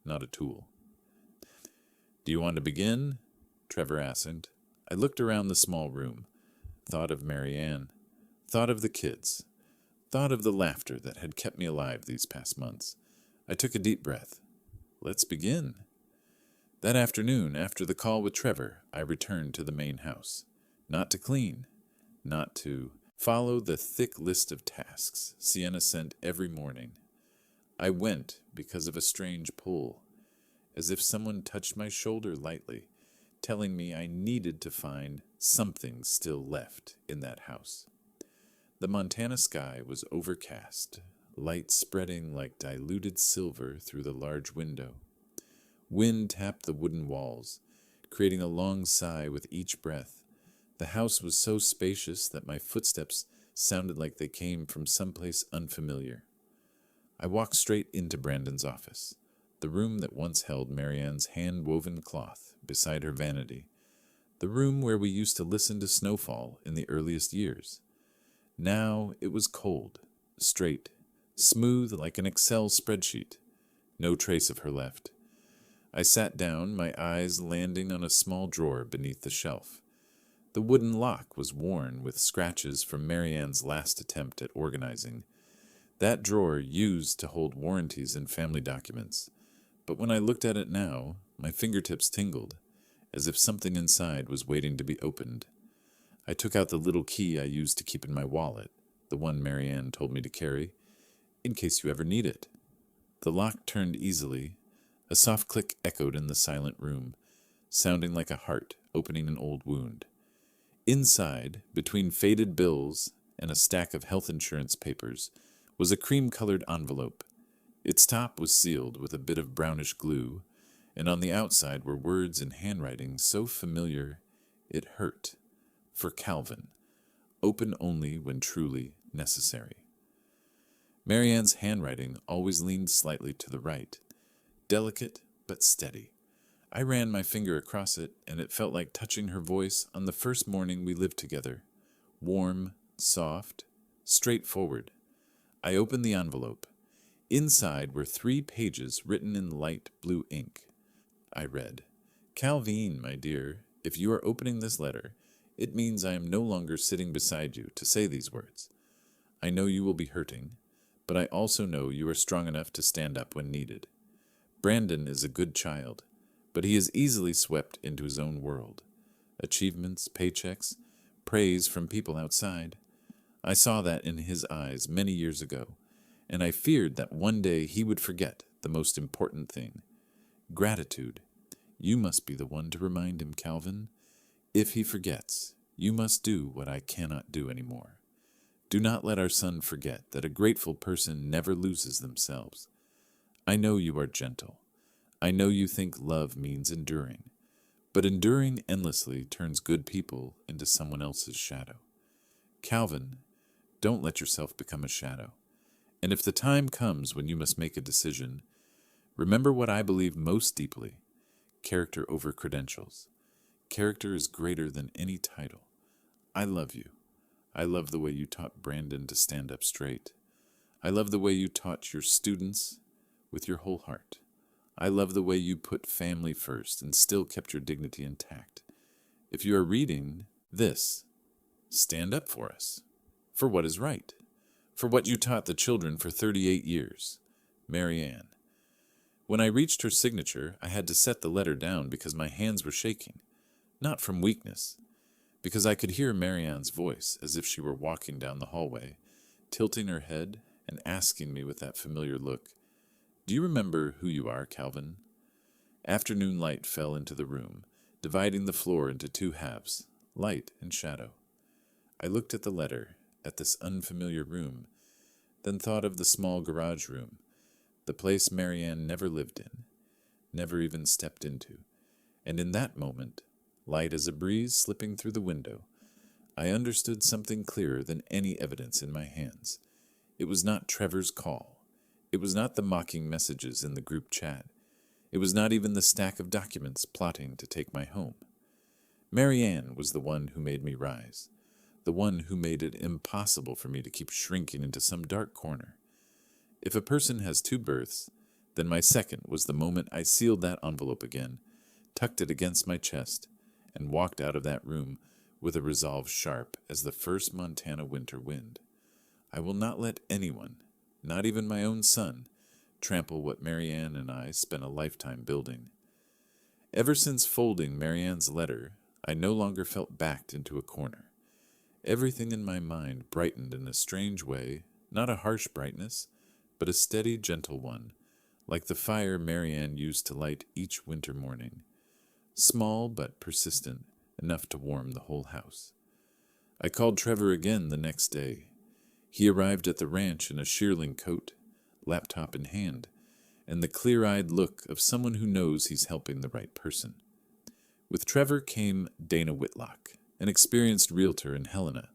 not a tool. Do you want to begin? Trevor asked. I looked around the small room, thought of Marianne, thought of the kids, thought of the laughter that had kept me alive these past months. I took a deep breath. Let's begin. That afternoon, after the call with Trevor, I returned to the main house. Not to clean, not to follow the thick list of tasks Sienna sent every morning. I went because of a strange pull, as if someone touched my shoulder lightly, telling me I needed to find something still left in that house. The Montana sky was overcast, light spreading like diluted silver through the large window. Wind tapped the wooden walls, creating a long sigh with each breath. The house was so spacious that my footsteps sounded like they came from someplace unfamiliar. I walked straight into Brandon's office, the room that once held Marianne's hand-woven cloth beside her vanity, the room where we used to listen to snowfall in the earliest years. Now it was cold, straight, smooth like an Excel spreadsheet. No trace of her left. I sat down, my eyes landing on a small drawer beneath the shelf. The wooden lock was worn with scratches from Marianne's last attempt at organizing. That drawer used to hold warranties and family documents. But when I looked at it now, my fingertips tingled, as if something inside was waiting to be opened. I took out the little key I used to keep in my wallet, the one Marianne told me to carry, in case you ever need it. The lock turned easily. A soft click echoed in the silent room, sounding like a heart opening an old wound. Inside, between faded bills and a stack of health insurance papers, was a cream-colored envelope. Its top was sealed with a bit of brownish glue, and on the outside were words in handwriting so familiar it hurt. For Calvin, open only when truly necessary. Marianne's handwriting always leaned slightly to the right, delicate but steady. I ran my finger across it, and it felt like touching her voice on the first morning we lived together. Warm, soft, straightforward. I opened the envelope. Inside were 3 pages written in light blue ink. I read, "Calvin, my dear, if you are opening this letter, it means I am no longer sitting beside you to say these words. I know you will be hurting, but I also know you are strong enough to stand up when needed. Brandon is a good child, but he is easily swept into his own world. Achievements, paychecks, praise from people outside. I saw that in his eyes many years ago, and I feared that one day he would forget the most important thing. Gratitude. You must be the one to remind him, Calvin. If he forgets, you must do what I cannot do anymore. Do not let our son forget that a grateful person never loses themselves. I know you are gentle. I know you think love means enduring, but enduring endlessly turns good people into someone else's shadow. Calvin, don't let yourself become a shadow. And if the time comes when you must make a decision, remember what I believe most deeply: character over credentials. Character is greater than any title. I love you. I love the way you taught Brandon to stand up straight. I love the way you taught your students with your whole heart. I love the way you put family first and still kept your dignity intact. If you are reading this, stand up for us, for what is right, for what you taught the children for 38 years. Marianne." When I reached her signature, I had to set the letter down because my hands were shaking, not from weakness, because I could hear Marianne's voice as if she were walking down the hallway, tilting her head and asking me with that familiar look, "Do you remember who you are, Calvin?" Afternoon light fell into the room, dividing the floor into 2 halves, light and shadow. I looked at the letter, at this unfamiliar room, then thought of the small garage room, the place Marianne never lived in, never even stepped into, and in that moment, light as a breeze slipping through the window, I understood something clearer than any evidence in my hands. It was not Trevor's call. It was not the mocking messages in the group chat. It was not even the stack of documents plotting to take my home. Marianne was the one who made me rise, the one who made it impossible for me to keep shrinking into some dark corner. If a person has 2 births, then my second was the moment I sealed that envelope again, tucked it against my chest, and walked out of that room with a resolve sharp as the first Montana winter wind. I will not let anyone, not even my own son, trample what Marianne and I spent a lifetime building. Ever since folding Marianne's letter, I no longer felt backed into a corner. Everything in my mind brightened in a strange way, not a harsh brightness, but a steady, gentle one, like the fire Marianne used to light each winter morning. Small but persistent, enough to warm the whole house. I called Trevor again the next day. He arrived at the ranch in a shearling coat, laptop in hand, and the clear-eyed look of someone who knows he's helping the right person. With Trevor came Dana Whitlock, an experienced realtor in Helena,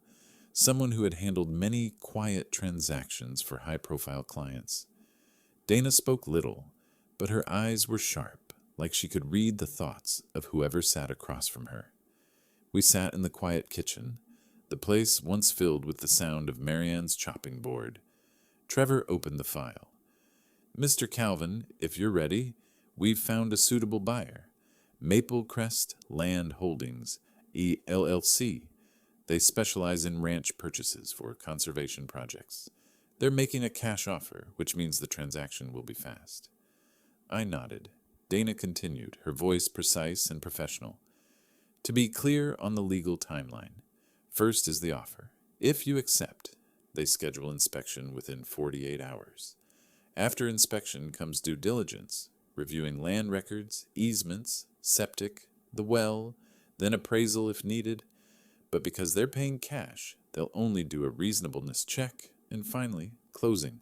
someone who had handled many quiet transactions for high-profile clients. Dana spoke little, but her eyes were sharp, like she could read the thoughts of whoever sat across from her. We sat in the quiet kitchen, the place once filled with the sound of Marianne's chopping board. Trevor opened the file. "Mr. Calvin, if you're ready, we've found a suitable buyer. Maple Crest Land Holdings, LLC. They specialize in ranch purchases for conservation projects. They're making a cash offer, which means the transaction will be fast." I nodded. Dana continued, her voice precise and professional. "To be clear on the legal timeline, first is the offer. If you accept, they schedule inspection within 48 hours. After inspection comes due diligence, reviewing land records, easements, septic, the well, then appraisal if needed. But because they're paying cash, they'll only do a reasonableness check, and finally, closing."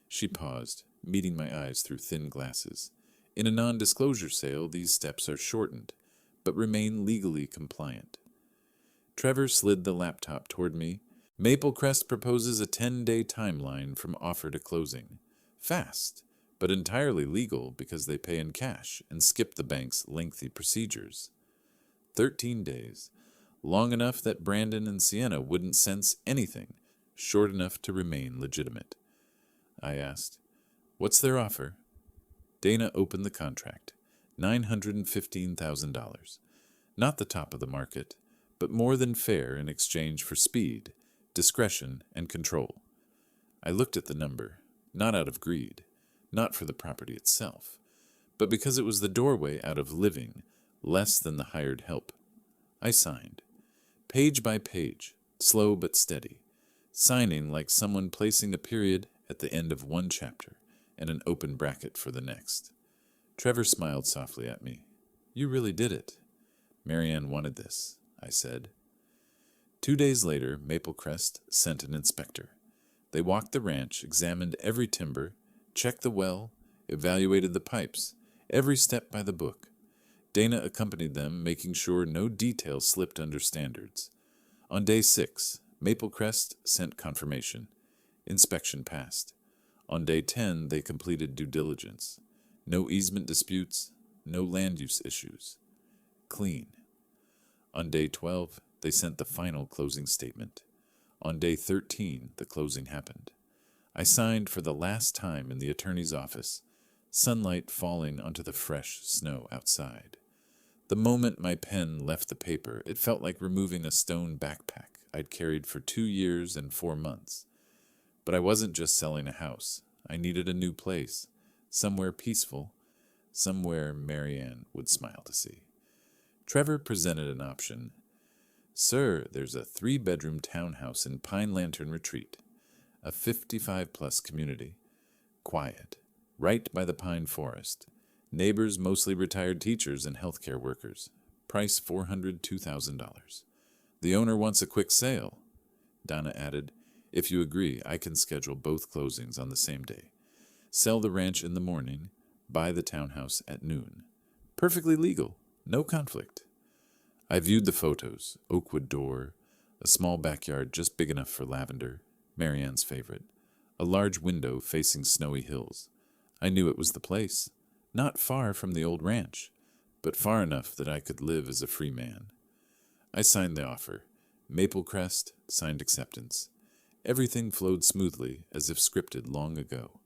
She paused, meeting my eyes through thin glasses. In a non-disclosure sale, these steps are shortened, but remain legally compliant. Trevor slid the laptop toward me. Maplecrest proposes a 10-day timeline from offer to closing. Fast, but entirely legal because they pay in cash and skip the bank's lengthy procedures. 13 days, long enough that Brandon and Sienna wouldn't sense anything, short enough to remain legitimate. I asked, "What's their offer?" Dana opened the contract, $915,000. Not the top of the market, but more than fair in exchange for speed, discretion, and control. I looked at the number, not out of greed, not for the property itself, but because it was the doorway out of living, less than the hired help. I signed, page by page, slow but steady, signing like someone placing a period at the end of one chapter and an open bracket for the next. Trevor smiled softly at me. "You really did it." "Marianne wanted this," I said. 2 days later, Maplecrest sent an inspector. They walked the ranch, examined every timber, checked the well, evaluated the pipes, every step by the book. Dana accompanied them, making sure no detail slipped under standards. On day 6, Maplecrest sent confirmation. Inspection passed. On day 10, they completed due diligence. No easement disputes, no land use issues. Clean. On day 12, they sent the final closing statement. On day 13, the closing happened. I signed for the last time in the attorney's office, sunlight falling onto the fresh snow outside. The moment my pen left the paper, it felt like removing a stone backpack I'd carried for 2 years and 4 months. But I wasn't just selling a house. I needed a new place, somewhere peaceful, somewhere Marianne would smile to see. Trevor presented an option. "Sir, there's a 3-bedroom townhouse in Pine Lantern Retreat, a 55-plus community. Quiet, right by the pine forest. Neighbors mostly retired teachers and healthcare workers. Price $402,000. The owner wants a quick sale." Donna added, "If you agree, I can schedule both closings on the same day. Sell the ranch in the morning, buy the townhouse at noon. Perfectly legal, no conflict." I viewed the photos, oakwood door, a small backyard just big enough for lavender, Marianne's favorite, a large window facing snowy hills. I knew it was the place, not far from the old ranch, but far enough that I could live as a free man. I signed the offer. Maplecrest signed acceptance. Everything flowed smoothly, as if scripted long ago.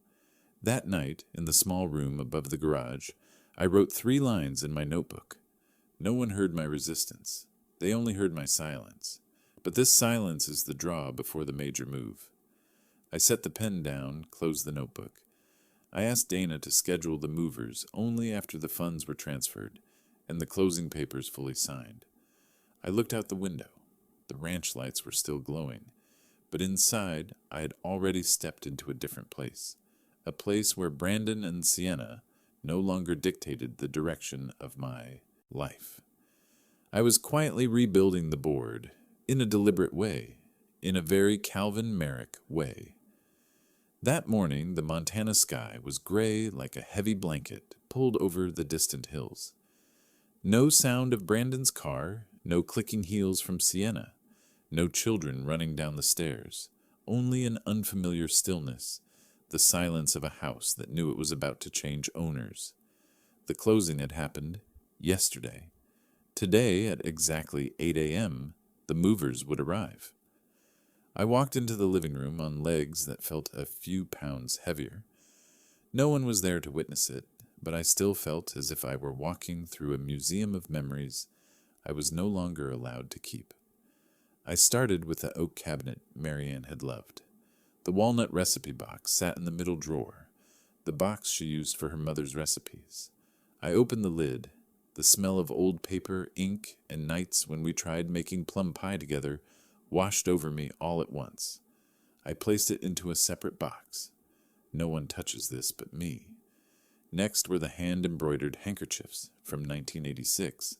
That night, in the small room above the garage, I wrote 3 lines in my notebook. No one heard my resistance. They only heard my silence. But this silence is the draw before the major move. I set the pen down, closed the notebook. I asked Dana to schedule the movers only after the funds were transferred and the closing papers fully signed. I looked out the window. The ranch lights were still glowing, but inside I had already stepped into a different place, a place where Brandon and Sienna no longer dictated the direction of my life. I was quietly rebuilding the board, in a deliberate way, in a very Calvin Merrick way. That morning, the Montana sky was gray like a heavy blanket pulled over the distant hills. No sound of Brandon's car, no clicking heels from Sienna, no children running down the stairs, only an unfamiliar stillness, the silence of a house that knew it was about to change owners. The closing had happened yesterday. Today, at exactly 8 a.m., the movers would arrive. I walked into the living room on legs that felt a few pounds heavier. No one was there to witness it, but I still felt as if I were walking through a museum of memories I was no longer allowed to keep. I started with the oak cabinet Marianne had loved. The walnut recipe box sat in the middle drawer, the box she used for her mother's recipes. I opened the lid. The smell of old paper, ink, and nights when we tried making plum pie together washed over me all at once. I placed it into a separate box. No one touches this but me. Next were the hand-embroidered handkerchiefs from 1986,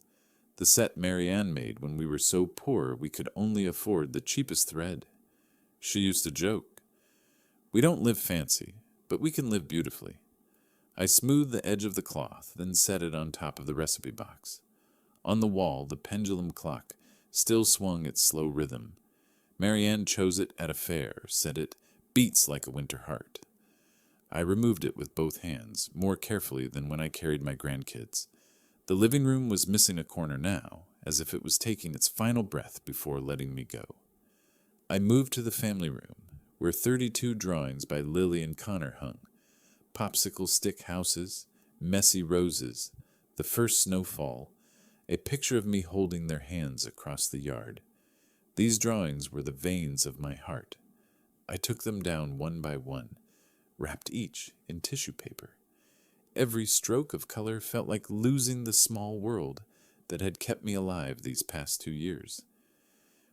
the set Marianne made when we were so poor we could only afford the cheapest thread. She used to joke, "We don't live fancy, but we can live beautifully." I smoothed the edge of the cloth, then set it on top of the recipe box. On the wall, the pendulum clock still swung its slow rhythm. Marianne chose it at a fair, said it beats like a winter heart. I removed it with both hands, more carefully than when I carried my grandkids. The living room was missing a corner now, as if it was taking its final breath before letting me go. I moved to the family room, where 32 drawings by Lily and Connor hung. Popsicle stick houses, messy roses, the first snowfall, a picture of me holding their hands across the yard. These drawings were the veins of my heart. I took them down one by one, wrapped each in tissue paper. Every stroke of color felt like losing the small world that had kept me alive these past 2 years.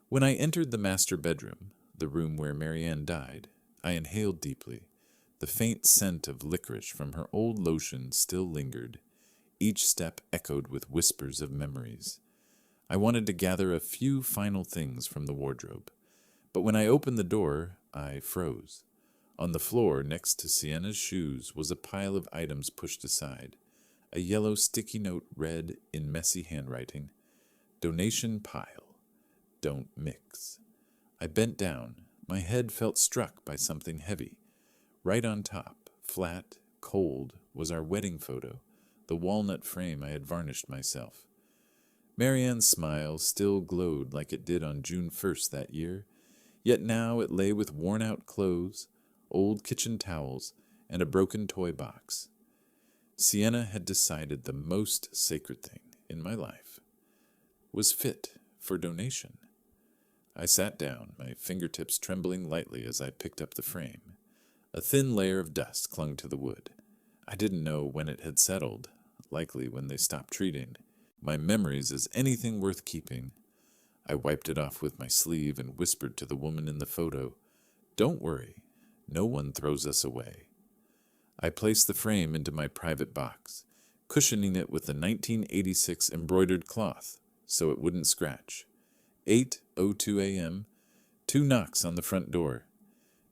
When I entered the master bedroom, the room where Marianne died, I inhaled deeply. The faint scent of licorice from her old lotion still lingered. Each step echoed with whispers of memories. I wanted to gather a few final things from the wardrobe, but when I opened the door, I froze. On the floor, next to Sienna's shoes, was a pile of items pushed aside. A yellow sticky note read in messy handwriting, "Donation pile. Don't mix." I bent down. My head felt struck by something heavy. Right on top, flat, cold, was our wedding photo, the walnut frame I had varnished myself. Marianne's smile still glowed like it did on June 1st that year, yet now it lay with worn-out clothes, old kitchen towels, and a broken toy box. Sienna had decided the most sacred thing in my life was fit for donation. I sat down, my fingertips trembling lightly as I picked up the frame. A thin layer of dust clung to the wood. I didn't know when it had settled, likely when they stopped treating my memories as anything worth keeping. I wiped it off with my sleeve and whispered to the woman in the photo, "Don't worry, no one throws us away." I placed the frame into my private box, cushioning it with the 1986 embroidered cloth so it wouldn't scratch. 8:02 a.m., 2 knocks on the front door.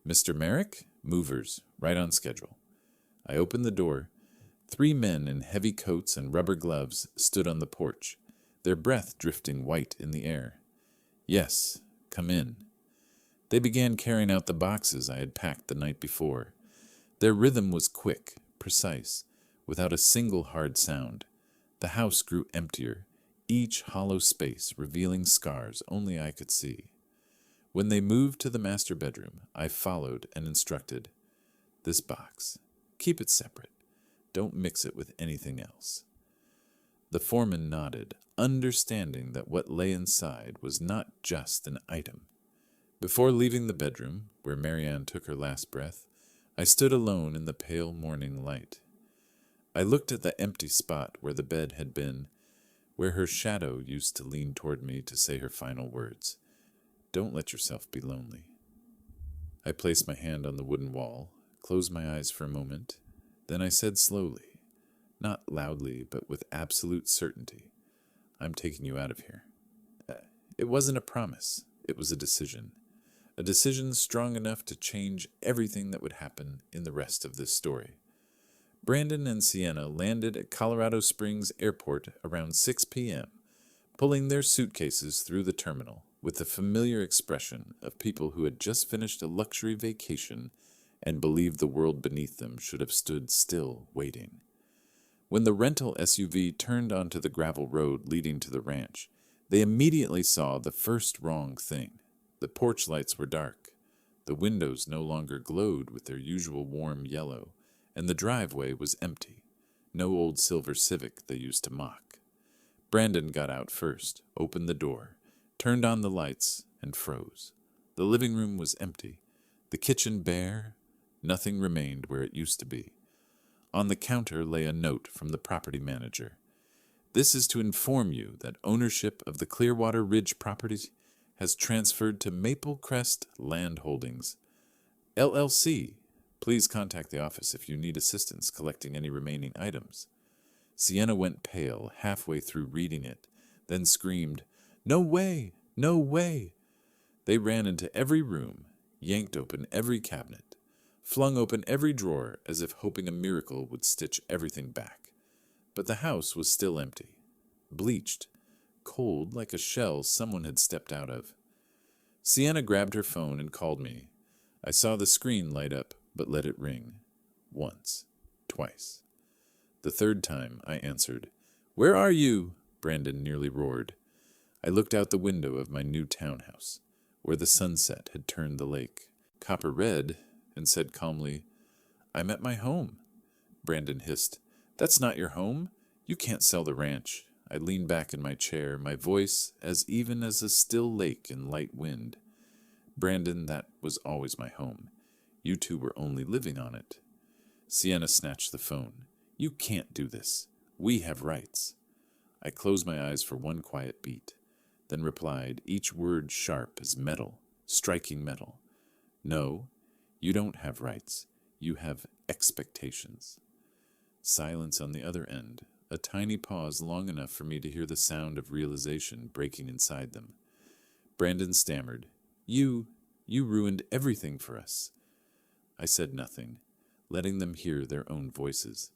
"Mr. Merrick? Movers, right on schedule." I opened the door. 3 men in heavy coats and rubber gloves stood on the porch, their breath drifting white in the air. "Yes, come in." They began carrying out the boxes I had packed the night before. Their rhythm was quick, precise, without a single hard sound. The house grew emptier, each hollow space revealing scars only I could see. When they moved to the master bedroom, I followed and instructed, "This box, keep it separate. Don't mix it with anything else." The foreman nodded, understanding that what lay inside was not just an item. Before leaving the bedroom, where Marianne took her last breath, I stood alone in the pale morning light. I looked at the empty spot where the bed had been, where her shadow used to lean toward me to say her final words. "Don't let yourself be lonely." I placed my hand on the wooden wall, closed my eyes for a moment, then I said slowly, not loudly but with absolute certainty, "I'm taking you out of here." It wasn't a promise, it was a decision strong enough to change everything that would happen in the rest of this story. Brandon and Sienna landed at Colorado Springs Airport around 6 p.m., pulling their suitcases through the terminal with the familiar expression of people who had just finished a luxury vacation and believed the world beneath them should have stood still waiting. When the rental SUV turned onto the gravel road leading to the ranch, they immediately saw the first wrong thing. The porch lights were dark. The windows no longer glowed with their usual warm yellow, and the driveway was empty. No old silver Civic they used to mock. Brandon got out first, opened the door, turned on the lights, and froze. The living room was empty, the kitchen bare. Nothing remained where it used to be. On the counter lay a note from the property manager. "This is to inform you that ownership of the Clearwater Ridge properties has transferred to Maple Crest Land Holdings, LLC. Please contact the office if you need assistance collecting any remaining items." Sienna went pale halfway through reading it, then screamed, "No way! No way!" They ran into every room, yanked open every cabinet. flung open every drawer as if hoping a miracle would stitch everything back. But the house was still empty, bleached, cold like a shell someone had stepped out of. Sienna grabbed her phone and called me. I saw the screen light up, but let it ring. Once, twice. The third time, I answered. "Where are you?" Brandon nearly roared. I looked out the window of my new townhouse, where the sunset had turned the lake, copper red, and said calmly, "I'm at my home." Brandon hissed, "That's not your home. You can't sell the ranch." I leaned back in my chair, my voice as even as a still lake in light wind. "Brandon, that was always my home. You two were only living on it." Sienna snatched the phone. "You can't do this. We have rights." I closed my eyes for one quiet beat, then replied, each word sharp as metal, striking metal. "No, you don't have rights. You have expectations." Silence on the other end, a tiny pause long enough for me to hear the sound of realization breaking inside them. Brandon stammered, You ruined everything for us." I said nothing, letting them hear their own voices,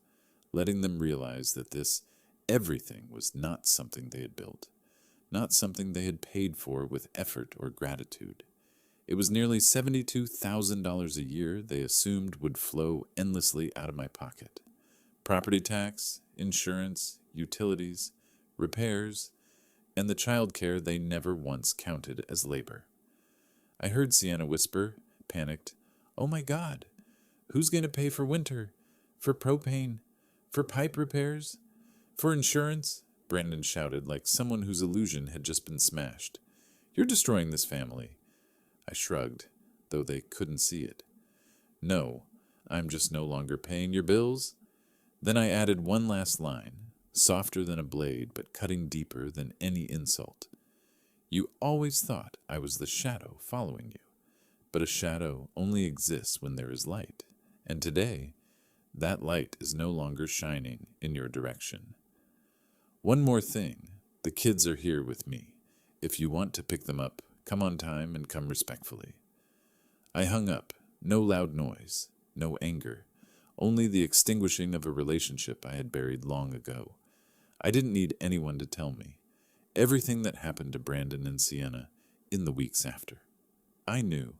letting them realize that this everything was not something they had built, not something they had paid for with effort or gratitude. It was nearly $72,000 a year they assumed would flow endlessly out of my pocket. Property tax, insurance, utilities, repairs, and the child care they never once counted as labor. I heard Sienna whisper, panicked, "Oh my God, who's going to pay for winter, for propane, for pipe repairs, for insurance?" Brandon shouted like someone whose illusion had just been smashed. "You're destroying this family." I shrugged, though they couldn't see it. "No, I'm just no longer paying your bills." Then I added one last line, softer than a blade but cutting deeper than any insult. "You always thought I was the shadow following you, but a shadow only exists when there is light, and today, that light is no longer shining in your direction. One more thing, the kids are here with me. If you want to pick them up, come on time and come respectfully." I hung up, no loud noise, no anger, only the extinguishing of a relationship I had buried long ago. I didn't need anyone to tell me everything that happened to Brandon and Sienna in the weeks after. I knew.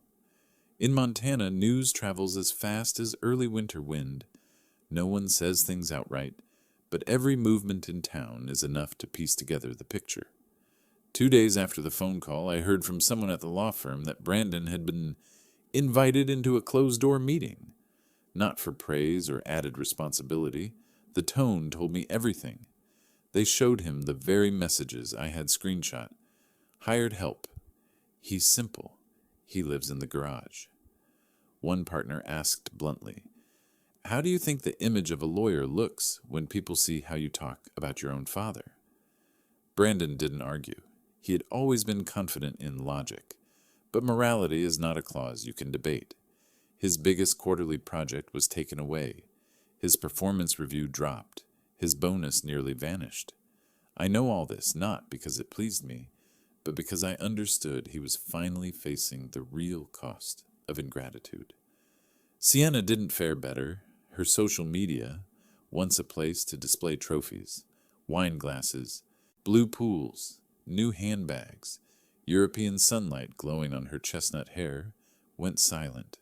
In Montana, news travels as fast as early winter wind. No one says things outright, but every movement in town is enough to piece together the picture. 2 days after the phone call, I heard from someone at the law firm that Brandon had been invited into a closed-door meeting. Not for praise or added responsibility. The tone told me everything. They showed him the very messages I had screenshot. Hired help. He's simple. He lives in the garage. One partner asked bluntly, "How do you think the image of a lawyer looks when people see how you talk about your own father?" Brandon didn't argue. He had always been confident in logic. But morality is not a clause you can debate. His biggest quarterly project was taken away. His performance review dropped. His bonus nearly vanished. I know all this not because it pleased me, but because I understood he was finally facing the real cost of ingratitude. Sienna didn't fare better. Her social media, once a place to display trophies, wine glasses, blue pools, new handbags, European sunlight glowing on her chestnut hair, went silent.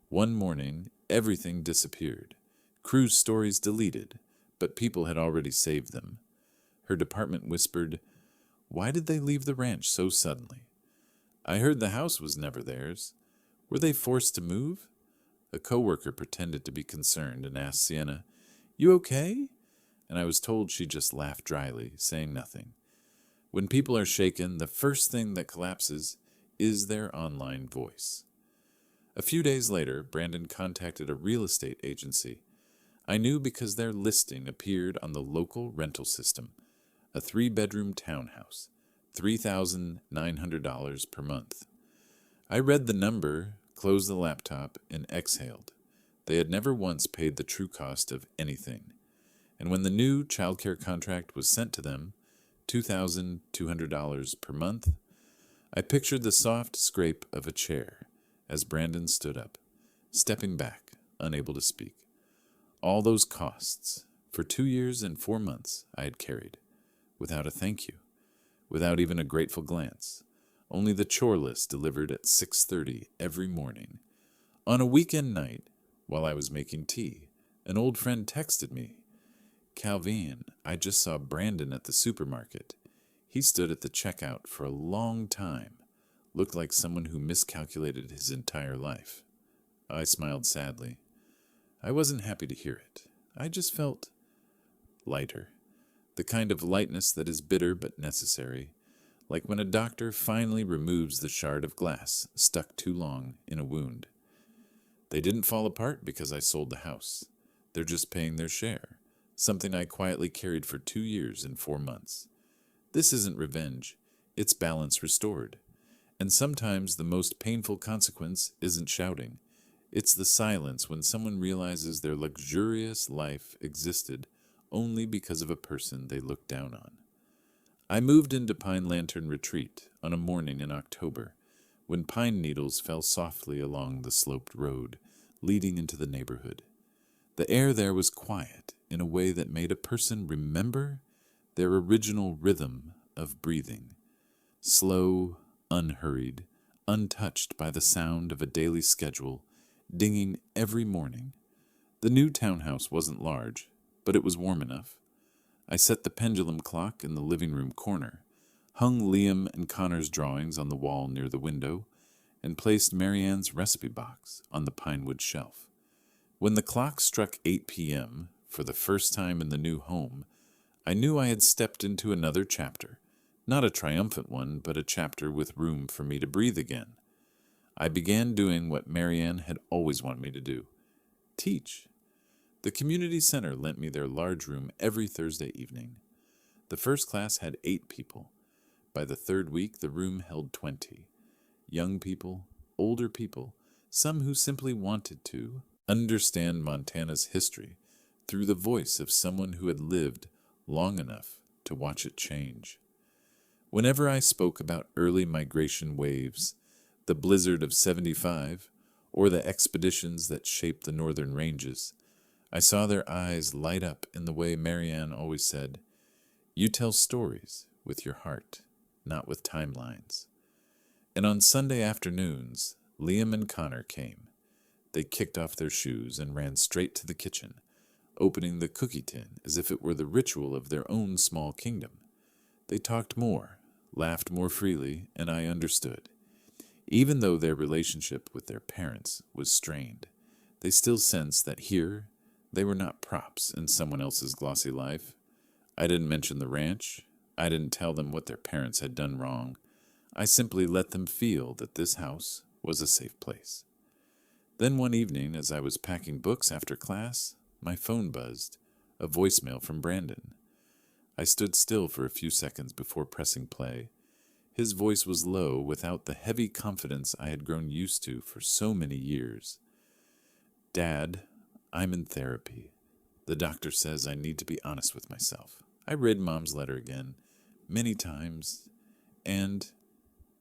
One morning, everything disappeared. Cruise stories deleted, but people had already saved them. Her department whispered, "Why did they leave the ranch so suddenly?" I heard the house was never theirs. Were they forced to move? A coworker pretended to be concerned and asked Sienna, "You okay?" And I was told she just laughed dryly, saying nothing. When people are shaken, the first thing that collapses is their online voice. A few days later, Brandon contacted a real estate agency. I knew because their listing appeared on the local rental system. A 3-bedroom townhouse, $3,900 per month. I read the number, closed the laptop, and exhaled. They had never once paid the true cost of anything. And when the new childcare contract was sent to them, $2,200 per month, I pictured the soft scrape of a chair as Brandon stood up, stepping back, unable to speak. All those costs, for 2 years and 4 months, I had carried, without a thank you, without even a grateful glance, only the chore list delivered at 6:30 every morning. On a weekend night, while I was making tea, an old friend texted me, "Calvin, I just saw Brandon at the supermarket. He stood at the checkout for a long time, looked like someone who miscalculated his entire life." I smiled sadly. I wasn't happy to hear it. I just felt lighter. The kind of lightness that is bitter but necessary, like when a doctor finally removes the shard of glass stuck too long in a wound. They didn't fall apart because I sold the house. They're just paying their share, something I quietly carried for 2 years and 4 months. This isn't revenge, it's balance restored. And sometimes the most painful consequence isn't shouting. It's the silence when someone realizes their luxurious life existed only because of a person they looked down on. I moved into Pine Lantern Retreat on a morning in October, when pine needles fell softly along the sloped road leading into the neighborhood. The air there was quiet in a way that made a person remember their original rhythm of breathing. Slow, unhurried, untouched by the sound of a daily schedule dinging every morning. The new townhouse wasn't large, but it was warm enough. I set the pendulum clock in the living room corner, hung Liam and Connor's drawings on the wall near the window, and placed Marianne's recipe box on the pinewood shelf. When the clock struck 8 p.m., for the first time in the new home, I knew I had stepped into another chapter. Not a triumphant one, but a chapter with room for me to breathe again. I began doing what Marianne had always wanted me to do: teach. The community center lent me their large room every Thursday evening. The first class had 8 people. By the third week, the room held 20. Young people, older people, some who simply wanted to understand Montana's history through the voice of someone who had lived long enough to watch it change. Whenever I spoke about early migration waves, the blizzard of '75, or the expeditions that shaped the northern ranges, I saw their eyes light up in the way Marianne always said, "You tell stories with your heart, not with timelines." And on Sunday afternoons, Liam and Connor came. They kicked off their shoes and ran straight to the kitchen, opening the cookie tin as if it were the ritual of their own small kingdom. They talked more, laughed more freely, and I understood. Even though their relationship with their parents was strained, they still sensed that here they were not props in someone else's glossy life. I didn't mention the ranch. I didn't tell them what their parents had done wrong. I simply let them feel that this house was a safe place. Then one evening, as I was packing books after class, my phone buzzed, a voicemail from Brandon. I stood still for a few seconds before pressing play. His voice was low, without the heavy confidence I had grown used to for so many years. "Dad, I'm in therapy. The doctor says I need to be honest with myself. I read Mom's letter again, many times, and..."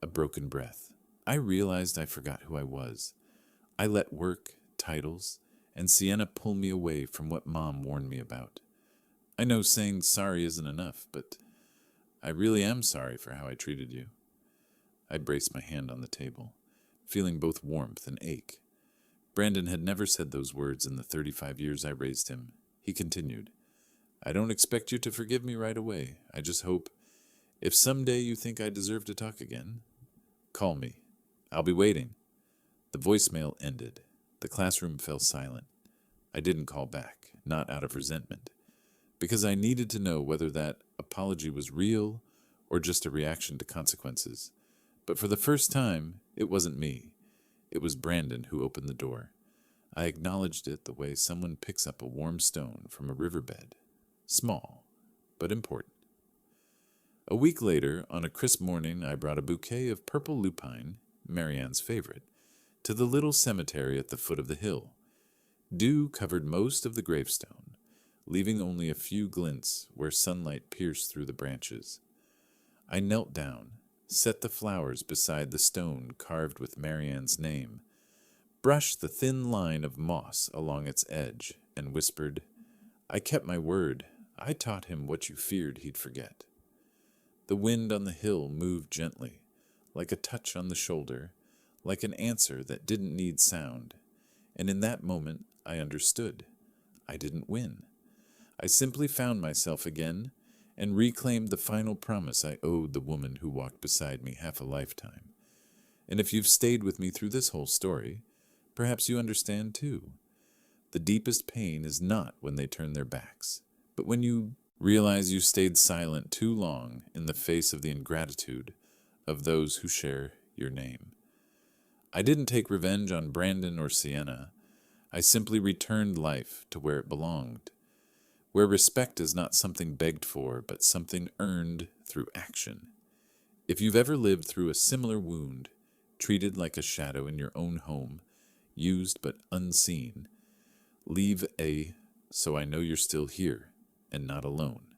A broken breath. I realized I forgot who I was. I let work, titles, and Sienna pull me away from what Mom warned me about. I know saying sorry isn't enough, but I really am sorry for how I treated you. I braced my hand on the table, feeling both warmth and ache. Brandon had never said those words in the 35 years I raised him. He continued, "I don't expect you to forgive me right away. I just hope, if someday you think I deserve to talk again, call me. I'll be waiting." The voicemail ended. The classroom fell silent. I didn't call back, not out of resentment, because I needed to know whether that apology was real or just a reaction to consequences. But for the first time, it wasn't me. It was Brandon who opened the door. I acknowledged it the way someone picks up a warm stone from a riverbed. Small, but important. A week later, on a crisp morning, I brought a bouquet of purple lupine, Marianne's favorite, to the little cemetery at the foot of the hill. Dew covered most of the gravestone, leaving only a few glints where sunlight pierced through the branches. I knelt down, set the flowers beside the stone carved with Marianne's name. brushed the thin line of moss along its edge, and whispered, "I kept my word. I taught him what you feared he'd forget." The wind on the hill moved gently, like a touch on the shoulder, like an answer that didn't need sound. And in that moment, I understood. I didn't win. I simply found myself again and reclaimed the final promise I owed the woman who walked beside me half a lifetime. And if you've stayed with me through this whole story, perhaps you understand too. The deepest pain is not when they turn their backs, but when you realize you stayed silent too long in the face of the ingratitude of those who share your name. I didn't take revenge on Brandon or Sienna. I simply returned life to where it belonged, where respect is not something begged for, but something earned through action. If you've ever lived through a similar wound, treated like a shadow in your own home, used but unseen, leave a "so I know you're still here and not alone."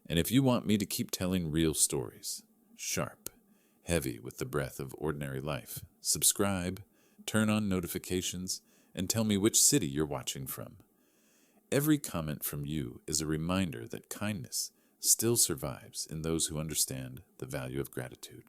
And if you want me to keep telling real stories, sharp, heavy with the breath of ordinary life, subscribe, turn on notifications, and tell me which city you're watching from. Every comment from you is a reminder that kindness still survives in those who understand the value of gratitude.